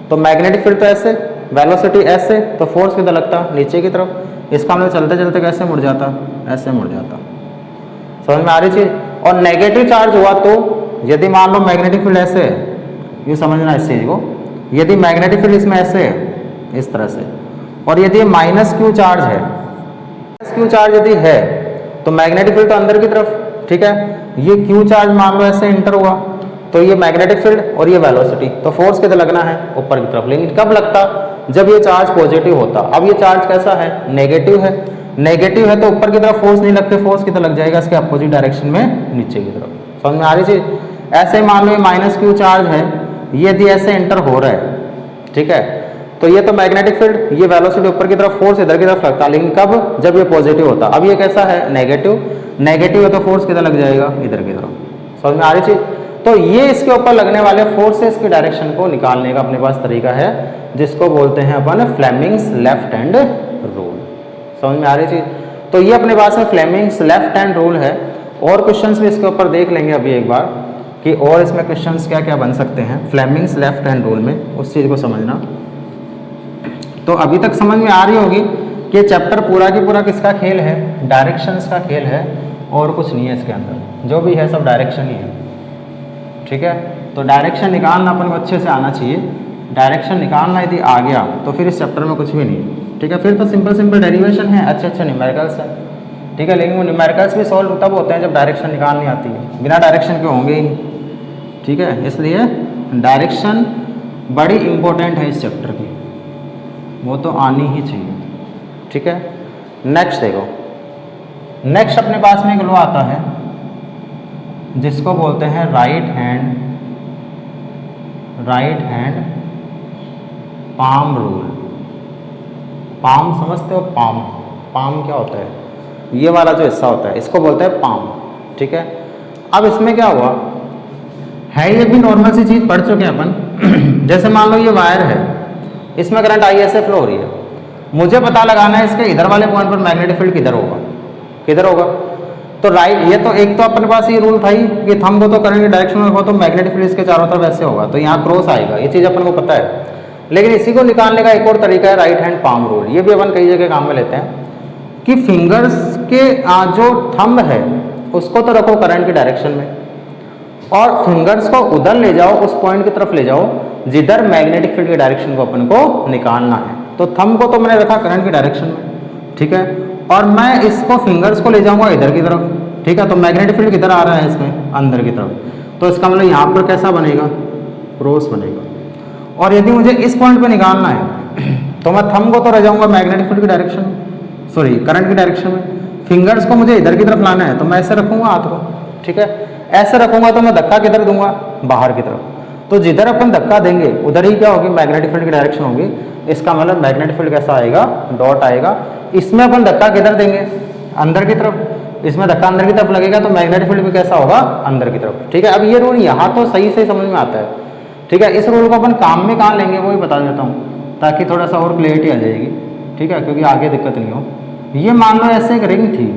A: तो मैग्नेटिक फील्ड तो ऐसे, वेलोसिटी ऐसे, तो फोर्स किधर लगता, नीचे की तरफ। इसका मतलब चलते चलते कैसे मुड़ जाता, ऐसे मुड़ जाता। समझ में आ रही चीज। और नेगेटिव चार्ज हुआ तो यदि मान लो मैग्नेटिक फील्ड ऐसे है, ये समझना इस चीज को, यदि मैग्नेटिक फील्ड इसमें ऐसे है इस तरह से, और यदि माइनस क्यू चार्ज है, क्यू चार्ज यदि है तो मैग्नेटिक फील्ड तो अंदर की तरफ, ठीक है। ये क्यू चार्ज मान लो ऐसे इंटर हुआ, तो ये मैग्नेटिक फील्ड और ये वेलोसिटी, तो फोर्स किधर लगना है, ऊपर की तरफ। लेकिन कब लगता, जब ये चार्ज पॉजिटिव होता। अब ये चार्ज कैसा है, नेगेटिव है। नेगेटिव है तो ऊपर की तरफ फोर्स नहीं लगते, फोर्स किधर लग जाएगा, इसके अपोजिट डायरेक्शन में, नीचे की तरफ। समझ में आ रही चीज। ऐसे मान लो ये माइनस क्यू चार्ज है, ये यदि ऐसे एंटर हो रहा है, ठीक है, तो ये तो मैग्नेटिक फील्ड, ये वेलोसिटी ऊपर की तरफ, फोर्स इधर की तरफ लगता। लेकिन कब, जब ये पॉजिटिव होता। अब ये कैसा है, नेगेटिव। नेगेटिव है तो फोर्स किधर लग जाएगा, इधर की तरफ। समझ में आ रही चीज। तो ये इसके ऊपर लगने वाले फोर्सेस की डायरेक्शन को निकालने का अपने पास तरीका है, जिसको बोलते हैं अपन फ्लेमिंग्स लेफ्ट हैंड रूल। समझ में आ रही चीज। तो ये अपने पास में फ्लेमिंग्स लेफ्ट हैंड रूल है। और क्वेश्चंस भी इसके ऊपर देख लेंगे अभी एक बार, कि और इसमें क्वेश्चंस क्या क्या बन सकते हैं फ्लेमिंग्स लेफ्ट हैंड रूल में, उस चीज को समझना। तो अभी तक समझ में आ रही होगी कि चैप्टर पूरा की पूरा किसका खेल है, डायरेक्शंस का खेल है, और कुछ नहीं है इसके अंदर। जो भी है सब डायरेक्शन ही है, ठीक है। तो डायरेक्शन निकालना अपन को अच्छे से आना चाहिए। डायरेक्शन निकालना यदि आ गया तो फिर इस चैप्टर में कुछ भी नहीं, ठीक है। फिर तो सिंपल सिंपल डेरिवेशन है, अच्छे अच्छे न्यूमेरिकल्स है, ठीक है। लेकिन वो न्यूमेरिकल्स भी सॉल्व तब होते हैं जब डायरेक्शन निकालनी आती है, बिना डायरेक्शन के होंगे ही नहीं, ठीक है। इसलिए डायरेक्शन बड़ी इंपॉर्टेंट है इस चैप्टर की, वो तो आनी ही चाहिए, ठीक है। नेक्स्ट देखो, नेक्स्ट अपने पास में एक लॉ आता है जिसको बोलते हैं right hand palm rule. Palm समझते हो, पाम, पाम क्या होता है, ये वाला जो हिस्सा होता है इसको बोलते हैं पाम, ठीक है। अब इसमें क्या हुआ है, ये भी नॉर्मल सी चीज़ पढ़ चुके हैं अपन। जैसे मान लो ये वायर है, इसमें करंट आई ऐसे फ्लो हो रही है, मुझे पता लगाना है इसके इधर वाले पॉइंट पर मैग्नेटिक फील्ड किधर होगा, किधर होगा। तो राइट, ये तो एक तो अपने पास ये रूल था ही कि थंब को तो करंट की डायरेक्शन में हो तो मैग्नेटिक फील्ड इसके चारों तरफ ऐसे होगा, तो यहाँ क्रॉस आएगा, ये चीज़ अपन को पता है। लेकिन इसी को निकालने का एक और तरीका है राइट हैंड पाम रूल, ये भी अपन कई जगह काम में लेते हैं कि फिंगर्स के जो थंब है उसको तो रखो करंट की डायरेक्शन में, और फिंगर्स को उधर ले जाओ, उस पॉइंट की तरफ ले जाओ जिधर मैग्नेटिक फील्ड की डायरेक्शन को अपन को निकालना है। तो थंब को तो मैंने रखा करंट की डायरेक्शन में, ठीक है, और मैं इसको फिंगर्स को ले जाऊंगा इधर की तरफ, ठीक है। तो मैग्नेटिक फील्ड किधर आ रहा है इसमें, अंदर की तरफ, तो इसका मतलब यहाँ पर कैसा बनेगा, क्रॉस बनेगा। और यदि मुझे इस पॉइंट पे निकालना है तो मैं थंब को तो रह जाऊंगा मैग्नेटिक फील्ड की डायरेक्शन में, सॉरी करंट की डायरेक्शन में, फिंगर्स को मुझे इधर की तरफ लाना है तो मैं ऐसे रखूंगा हाथ को, ठीक है। ऐसे रखूंगा तो मैं धक्का किधर दूंगा, बाहर की तरफ, तो जिधर अपन धक्का देंगे उधर ही क्या होगी, मैग्नेटिक फील्ड की डायरेक्शन होगी। इसका मतलब मैग्नेटिक फील्ड कैसा आएगा, डॉट आएगा। इसमें अपन धक्का किधर देंगे, अंदर की तरफ, इसमें धक्का अंदर की तरफ लगेगा तो मैग्नेटिक फील्ड भी कैसा होगा, अंदर की तरफ, ठीक है। अब ये रूल यहाँ तो सही से समझ में आता है, ठीक है। इस रूल को अपन काम में कहाँ लेंगे वो भी बता देता हूँ ताकि थोड़ा सा और क्लियरिटी आ जाएगी, ठीक है, क्योंकि आगे दिक्कत नहीं हो। ये मान लो ऐसे एक रिंग थी,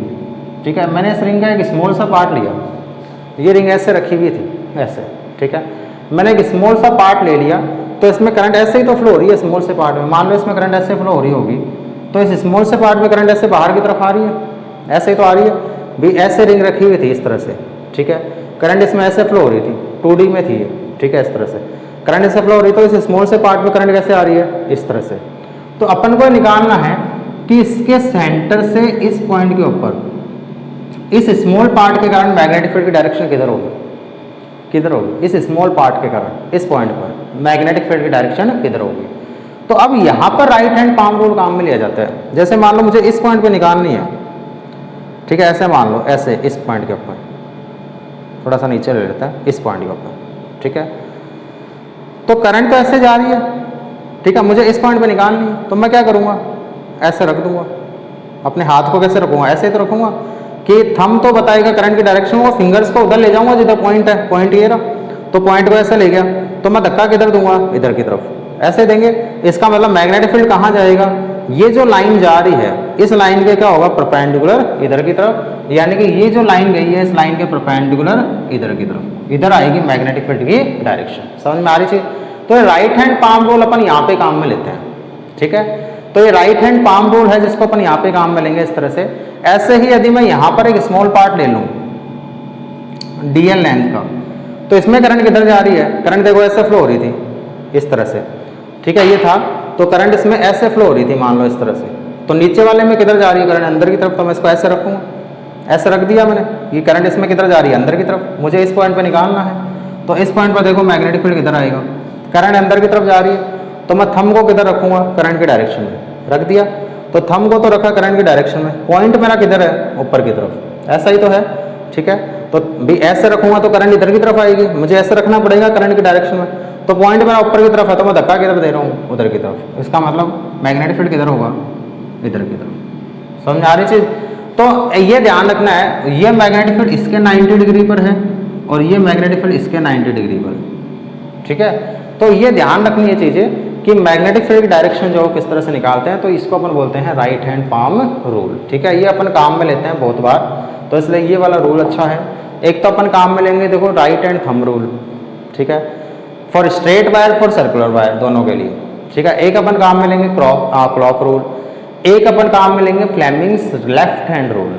A: ठीक है, मैंने इस रिंग का एक स्मॉल सा पार्ट लिया, ये रिंग ऐसे रखी हुई थी ऐसे, ठीक है, मैंने एक स्मॉल सा पार्ट ले लिया, तो इसमें करंट ऐसे ही तो फ्लो हो रही है स्मॉल से पार्ट में, मान लो इसमें करंट ऐसे फ्लो हो रही होगी, तो इस स्मॉल से पार्ट में करंट ऐसे बाहर की तरफ आ रही है, ऐसे ही तो आ रही है भी, ऐसे रिंग रखी हुई थी इस तरह से, ठीक है, करंट इसमें ऐसे फ्लो हो रही थी, 2D में थी ये, ठीक है, इस तरह से करंट ऐसे फ्लो हो रही, तो इस स्मॉल से पार्ट में करंट कैसे आ रही है, इस तरह से। तो अपन को निकालना है कि इसके सेंटर से इस पॉइंट के ऊपर इस स्मॉल पार्ट के कारण मैग्नेटिक फील्ड की डायरेक्शन किधर होगी, किधर होगी, इस स्मॉल पार्ट के कारण इस पॉइंट पर मैग्नेटिक फील्ड की डायरेक्शन किधर होगी। तो अब यहाँ पर राइट हैंड पाम रूल काम में लिया जाता है। जैसे मान लो मुझे इस पॉइंट पे निकालनी है, ठीक है, ऐसे मान लो, ऐसे इस पॉइंट के ऊपर, थोड़ा सा नीचे ले लेता है, इस पॉइंट के ऊपर, ठीक है, तो करंट तो ऐसे जा रही है, ठीक है, मुझे इस पॉइंट पे निकालनी है, तो मैं क्या करूँगा, ऐसे रख दूंगा, अपने हाथ को कैसे रखूँगा, ऐसे ही तो रखूँगा कि थंब तो बताएगा करंट की डायरेक्शन, वो फिंगर्स को उधर ले जाऊंगा जिधर पॉइंट है, पॉइंट ये रहा, तो पॉइंट को ऐसे ले गया, तो मैं धक्का किधर दूंगा, इधर की तरफ, ऐसे देंगे। इसका मतलब मैग्नेटिक फील्ड कहाँ जाएगा, ये जो लाइन जा रही है इस लाइन के क्या होगा, परपेंडिकुलर इधर की तरफ, यानी कि ये जो लाइन गई है इस लाइन के परपेंडिकुलर इधर की तरफ, इधर आएगी मैग्नेटिक फील्ड की डायरेक्शन। समझ में आ रही चीज। तो राइट हैंड पाम रूल अपन यहाँ पे काम में लेते हैं, ठीक है। तो ये राइट हैंड पाम रूल है जिसको अपन यहाँ पे काम में लेंगे इस तरह से। ऐसे ही यदि मैं यहाँ पर एक स्मॉल पार्ट ले लूँ DL लेंथ का, तो इसमें करंट किधर जा रही है, करंट देखो ऐसे फ्लो हो रही थी इस तरह से, ठीक है, ये था, तो करंट इसमें ऐसे फ्लो हो रही थी मान लो इस तरह से, तो नीचे वाले में किधर जा रही है करंट, अंदर की तरफ, तो मैं इसको ऐसे रखूँगा, ऐसे रख दिया मैंने, ये करंट इसमें किधर जा रही है, अंदर की तरफ, मुझे इस पॉइंट पर निकालना है, तो इस पॉइंट पर देखो मैग्नेटिक फील्ड किधर आएगा, करंट अंदर की तरफ जा रही है, तो मैं थंब को किधर रखूँगा, करंट की डायरेक्शन में रख दिया, तो थंब को तो रखा करंट की डायरेक्शन में, पॉइंट मेरा किधर है, ऊपर की तरफ, ऐसा ही तो है, ठीक है। तो भी ऐसे रखूंगा तो करंट इधर की तरफ आएगी, मुझे ऐसे रखना पड़ेगा करंट की डायरेक्शन में, तो पॉइंट मेरा ऊपर की तरफ है, तो मैं धक्का किधर दे रहा हूँ, उधर की तरफ, इसका मतलब मैग्नेटिक फील्ड किधर होगा, इधर की तरफ। समझ आ रही चीज। तो ये ध्यान रखना है, ये मैग्नेटिक फील्ड इसके 90 डिग्री पर है और ये मैग्नेटिक फील्ड इसके 90 डिग्री पर है, ठीक है। तो ये ध्यान रखनी है चीजें कि मैग्नेटिक फील्ड की डायरेक्शन जो किस तरह से निकालते हैं, तो इसको अपन बोलते हैं राइट हैंड पाम रूल, ठीक है। ये अपन काम में लेते हैं बहुत बार, तो इसलिए ये वाला रूल अच्छा है। एक तो अपन काम में लेंगे देखो राइट हैंड थंब रूल, ठीक है, for straight wire, for circular wire, दोनों के लिए, ठीक है। एक अपन काम में लेंगे क्लॉक रूल, एक अपन काम में लेंगे फ्लेमिंग्स लेफ्ट हैंड रूल,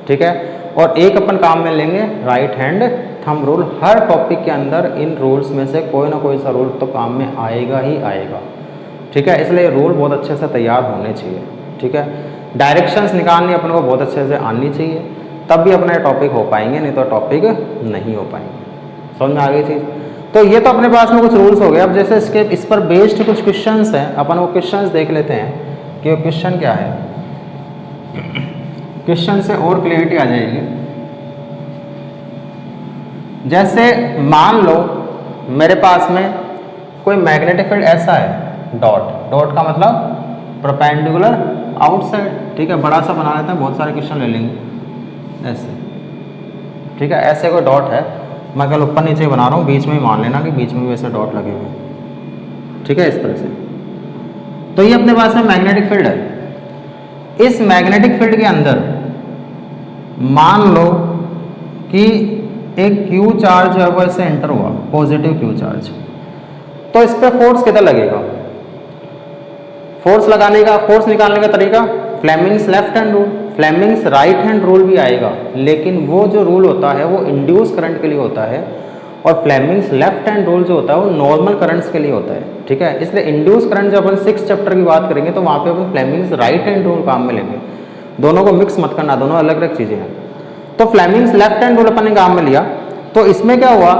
A: ठीक है, और एक अपन काम में लेंगे राइट हैंड थंब रूल। हर टॉपिक के अंदर इन रूल्स में से कोई ना कोई सा रूल तो काम में आएगा ही आएगा, ठीक है। इसलिए रूल बहुत अच्छे से तैयार होने चाहिए, ठीक है। डायरेक्शंस निकालनी अपन को बहुत अच्छे से आनी चाहिए, तब भी अपने टॉपिक हो पाएंगे, नहीं तो टॉपिक नहीं हो पाएंगे। समझ में आ गई चीज़। तो ये तो अपने पास में कुछ रूल्स हो गए। अब जैसे इसके इस पर बेस्ड कुछ क्वेश्चंस हैं, अपन वो क्वेश्चंस देख लेते हैं कि वो क्वेश्चन क्या है। क्वेश्चन से और क्लियरिटी आ जाएगी। जैसे मान लो मेरे पास में कोई मैग्नेटिक फील्ड ऐसा है, डॉट, डॉट का मतलब परपेंडिकुलर आउटसाइड, ठीक है, बड़ा सा बना लेते हैं, बहुत सारे क्वेश्चन ले लेंगे ऐसे, ठीक है। ऐसे कोई डॉट है, मैं कल ऊपर नीचे बना रहा हूँ, बीच में ही मान लेना कि बीच में भी वैसे डॉट लगे हुए हैं, ठीक है, इस तरह से। तो ये अपने पास में मैग्नेटिक फील्ड है। इस मैग्नेटिक फील्ड के अंदर मान लो कि एक Q चार्ज है वो ऐसे एंटर हुआ, पॉजिटिव Q चार्ज, तो इस पर फोर्स कितना लगेगा? फोर्स लगाने का, फोर्स निकालने का तरीका Fleming's left hand rule, Fleming's right hand rule भी आएगा, लेकिन वो जो रूल होता है वो इंड्यूस करंट के लिए होता है, और फ्लेमिंग्स लेफ्ट हैंड रूल जो होता है वो नॉर्मल करंट्स के लिए होता है, ठीक है। इसलिए इंड्यूस करंट जब अपन 6 चैप्टर की बात करेंगे तो वहाँ पे अपन फ्लेमिंग्स राइट हैंड रूल काम में लेंगे। दोनों को मिक्स मत करना, दोनों अलग अलग चीज़ें हैं। तो फ्लेमिंग्स लेफ्ट हैंड रूल अपन ने काम में लिया, तो इसमें क्या हुआ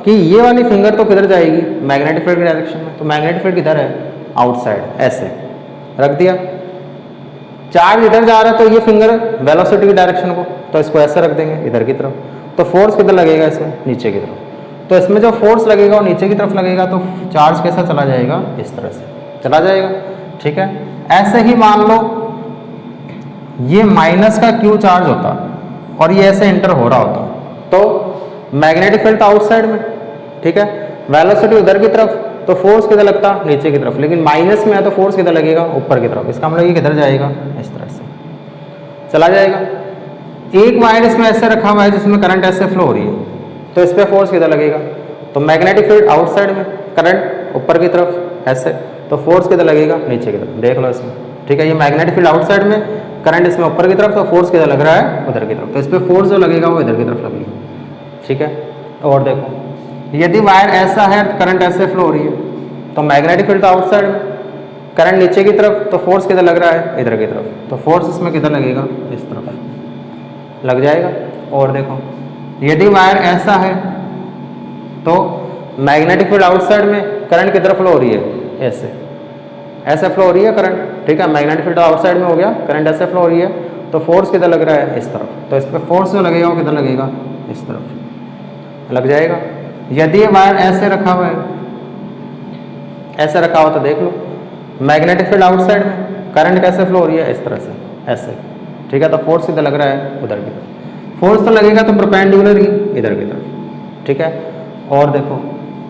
A: कि ये वाली फिंगर तो किधर जाएगी? मैग्नेटिक फील्ड की डायरेक्शन में। तो मैग्नेटिक फील्ड किधर है? आउटसाइड, ऐसे रख दिया। चार्ज इधर जा रहा है तो ये फिंगर वेलोसिटी की डायरेक्शन को, तो इसको ऐसे रख देंगे इधर की तरफ। तो फोर्स किधर लगेगा? इसमें नीचे की तरफ। तो इसमें जो फोर्स लगेगा वो नीचे की तरफ लगेगा, तो चार्ज कैसा चला जाएगा? इस तरह से चला जाएगा, ठीक है। ऐसे ही मान लो ये माइनस का Q चार्ज होता और ये ऐसे एंटर हो रहा होता, तो मैग्नेटिक फील्ड आउटसाइड में, ठीक है, वेलोसिटी उधर की तरफ, तो फोर्स किधर लगता? नीचे की तरफ। लेकिन माइनस में है तो फोर्स किधर लगेगा? ऊपर की तरफ। इसका मतलब ये किधर जाएगा? इस तरह से चला जाएगा। एक वायर इसमें ऐसे रखा हुआ है जिसमें करंट ऐसे फ्लो हो रही है, तो इस पर फोर्स किधर लगेगा? तो मैग्नेटिक फील्ड आउटसाइड में, करंट ऊपर की तरफ ऐसे, तो फोर्स किधर लगेगा? नीचे की तरफ। देख लो इसमें, ठीक है, ये मैग्नेटिक फील्ड आउटसाइड में, करंट इसमें ऊपर की तरफ, तो फोर्स किधर लग रहा है? उधर की तरफ। तो इस पर फोर्स जो लगेगा वो इधर की तरफ लगेगा, ठीक है। और देखो, यदि वायर ऐसा है, करंट ऐसे फ्लो हो रही है, तो मैग्नेटिक फील्ड तो आउटसाइड में, करंट नीचे की तरफ, तो फोर्स किधर लग रहा है? इधर की तरफ। तो फोर्स इसमें किधर लगेगा? इस तरफ लग जाएगा। और देखो, यदि वायर ऐसा है तो मैग्नेटिक फील्ड आउटसाइड में, करंट किधर फ्लो हो रही है? ऐसे, ऐसे फ्लो हो रही है करंट, ठीक है। मैग्नेटिक फील्ड आउटसाइड में हो गया, करंट ऐसे फ्लो हो रही है, तो फोर्स किधर लग रहा है? इस तरफ। तो इस पर फोर्स जो लगेगा वो किधर लगेगा? इस तरफ लग जाएगा। यदि ये वायर ऐसे रखा हुआ है, ऐसे रखा हो, तो देख लो मैग्नेटिक फील्ड आउटसाइड में, करंट कैसे फ्लो हो रही है? इस तरह से, ऐसे, ठीक है। तो फोर्स किधर लग रहा है? उधर की तरफ। फोर्स तो लगेगा तो परपेंडिकुलर ही इधर की तरफ, ठीक है। और देखो,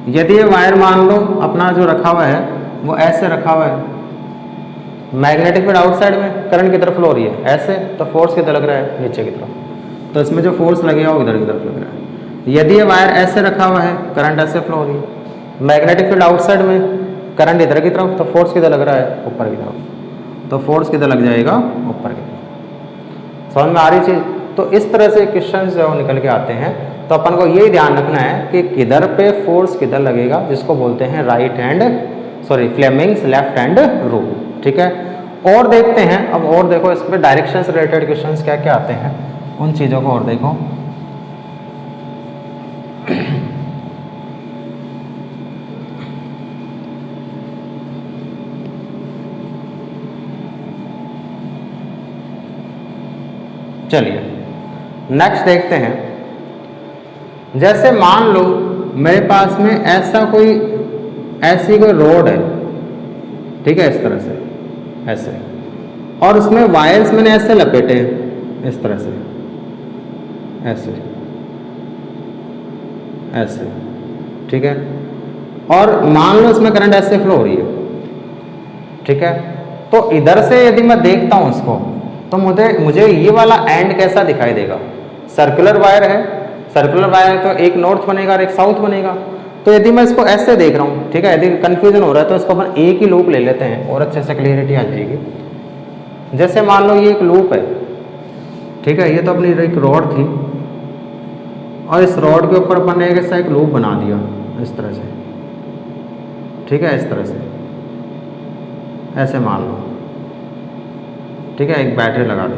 A: यदि ये वायर मान लो अपना जो रखा हुआ है वो ऐसे रखा हुआ है, मैग्नेटिक फील्ड आउटसाइड में, करंट की तरफ फ्लो हो रही है ऐसे, तो फोर्स किधर लग रहा है? नीचे की तरफ। तो इसमें जो फोर्स लगेगा वो इधर की तरफ लग रहा है। यदि ये वायर ऐसे रखा हुआ है, करंट ऐसे फ्लो हो रही है, मैग्नेटिक फील्ड आउटसाइड में, करंट इधर की तरफ, तो फोर्स किधर लग रहा है? ऊपर की तरफ। तो फोर्स किधर लग जाएगा? ऊपर की तरफ। समझ में आ रही चीज़? तो इस तरह से क्वेश्चन जो निकल के आते हैं। तो अपन को यही ध्यान रखना है कि किधर पे फोर्स किधर लगेगा, जिसको बोलते हैं right hand, sorry Fleming's left hand rule, ठीक है। और देखते हैं, अब और देखो इस पर डायरेक्शन से रिलेटेड क्वेश्चंस क्या क्या आते हैं, उन चीज़ों को और देखो। चलिए नेक्स्ट देखते हैं। जैसे मान लो मेरे पास में ऐसा कोई, ऐसी कोई रोड है, ठीक है, इस तरह से ऐसे, और उसमें वायर्स मैंने ऐसे लपेटे हैं इस तरह से, ऐसे ऐसे, ठीक है। और मान लो इसमें करंट ऐसे फ्लो हो रही है, ठीक है। तो इधर से यदि मैं देखता हूं इसको, तो मुझे ये वाला एंड कैसा दिखाई देगा? सर्कुलर वायर है, सर्कुलर वायर है तो एक नॉर्थ बनेगा और एक साउथ बनेगा। तो यदि मैं इसको ऐसे देख रहा हूँ, ठीक है, यदि कंफ्यूजन हो रहा है तो इसको अपन एक ही लूप ले लेते हैं और अच्छे से क्लियरिटी आ जाएगी। जैसे मान लो ये एक लूप है, ठीक है, ये तो अपनी एक रॉड थी और इस रॉड के ऊपर अपन ने एक लूप बना दिया इस तरह से, ठीक है, इस तरह से ऐसे मान लो, ठीक है, एक बैटरी लगा दी,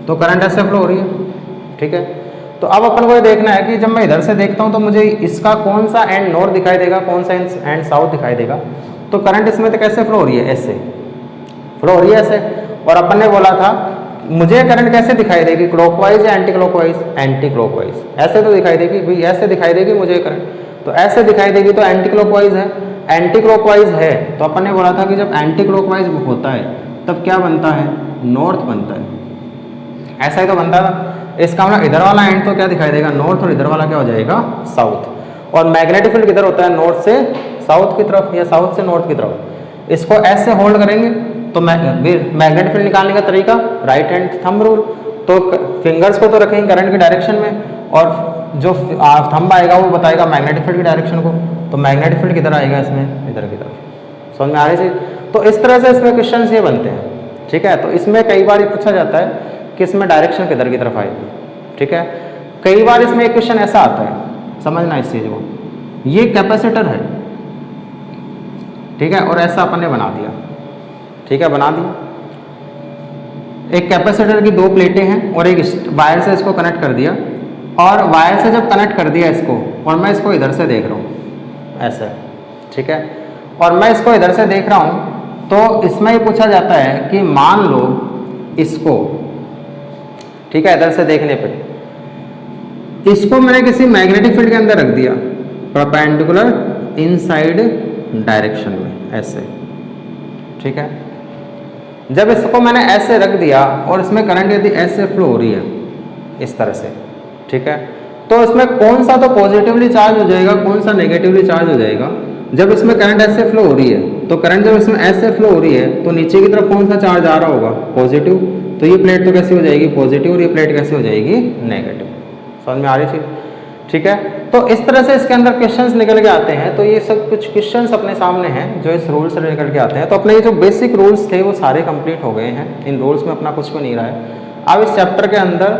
A: तो करंट ऐसे फ्लो हो रही है, ठीक है। तो अब अपन को ये देखना है कि जब मैं इधर से देखता हूँ तो मुझे इसका कौन सा एंड नॉर्थ दिखाई देगा, कौन सा एंड साउथ दिखाई देगा। तो करंट इसमें तो कैसे फ्लो हो रही है? ऐसे फ्लो हो रही है ऐसे। और अपन ने बोला था मुझे करंट कैसे दिखाई देगी, क्लॉकवाइज या एंटी क्लॉकवाइज? Anti clockwise. ऐसे तो दिखाई देगी भाई, ऐसे दिखाई देगी मुझे करंट, तो ऐसे दिखाई देगी तो एंटी क्लॉकवाइज है। एंटी क्लॉकवाइज है तो अपन ने बोला था कि जब एंटी क्लॉकवाइज होता है तब क्या बनता है, नॉर्थ बनता है। ऐसा ही तो बनता था। इसका मतलब इधर वाला एंड तो क्या दिखाई देगा, नॉर्थ, और इधर वाला क्या हो जाएगा, साउथ। और मैग्नेटिक फील्ड किधर होता है, नॉर्थ से साउथ की तरफ या साउथ से नॉर्थ की तरफ। इसको ऐसे होल्ड करेंगे तो मैग्नेटिक फील्ड निकालने का तरीका राइट हैंड थंब रूल। तो फिंगर्स को तो रखेंगे करंट की डायरेक्शन में, और जो थंब आएगा वो बताएगा मैग्नेटिक फील्ड की डायरेक्शन को। तो मैग्नेटिक फील्ड किधर आएगा इसमें, इधर की तरफ। समझ में आ रही चीज। तो इस तरह से इसमें क्वेश्चन ये बनते हैं, ठीक है। तो इसमें कई बार ये पूछा जाता है कि इसमें डायरेक्शन किधर की तरफ आएगी, ठीक है। कई बार इसमें एक क्वेश्चन ऐसा आता है, समझना इस चीज को, ये कैपेसिटर है, ठीक है, और ऐसा अपन ने बना दिया, ठीक है, बना दिया। एक कैपेसिटर की दो प्लेटें हैं और एक वायर से इसको कनेक्ट कर दिया, और वायर से जब कनेक्ट कर दिया इसको, और मैं इसको इधर से देख रहा हूँ ऐसे, ठीक है, और मैं इसको इधर से देख रहा हूँ, तो इसमें ये पूछा जाता है कि मान लो इसको, ठीक है, इधर से देखने पे इसको मैंने किसी मैग्नेटिक फील्ड के अंदर रख दिया, परपेंडिकुलर इनसाइड डायरेक्शन में ऐसे, ठीक है। जब इसको मैंने ऐसे रख दिया और इसमें करंट यदि ऐसे फ्लो हो रही है इस तरह से, ठीक है, तो इसमें कौन सा तो पॉजिटिवली चार्ज हो जाएगा, कौन सा नेगेटिवली चार्ज हो जाएगा। जब इसमें करंट ऐसे फ्लो हो रही है, तो करंट जब इसमें ऐसे फ्लो हो रही है तो नीचे की तरफ कौन सा चार्ज आ रहा होगा, पॉजिटिव। तो ये प्लेट तो कैसी हो जाएगी, पॉजिटिव, और ये प्लेट कैसी हो जाएगी, नेगेटिव। समझ में आ रही थी, ठीक है। तो इस तरह से इसके अंदर क्वेश्चंस निकल के आते हैं। तो ये सब कुछ क्वेश्चंस अपने सामने हैं जो इस रूल से निकल के आते हैं। तो अपने ये जो बेसिक रूल्स थे वो सारे कंप्लीट हो गए हैं, इन रूल्स में अपना कुछ भी नहीं रहा है। अब इस चैप्टर के अंदर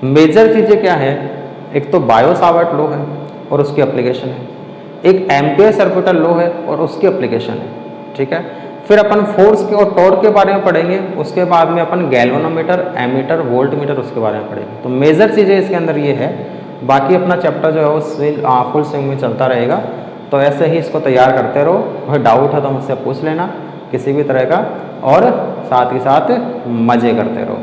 A: मेजर चीज़ें क्या है, एक तो बायो सावर्ट लॉ है और उसकी एप्लीकेशन है, एक एम्पियर सर्कुलर लॉ है और उसकी एप्लीकेशन है, ठीक है। फिर अपन फोर्स के और टॉर्क के बारे में पढ़ेंगे, उसके बाद में अपन गैल्वेनोमीटर, एमीटर, वोल्टमीटर उसके बारे में पढ़ेंगे। तो मेजर चीज़ें इसके अंदर ये है। बाकी अपना चैप्टर जो है वो फुल स्विंग में चलता रहेगा। तो ऐसे ही इसको तैयार करते रहो। कोई डाउट है तो मुझसे पूछ लेना किसी भी तरह का, और साथ ही साथ मज़े करते रहो।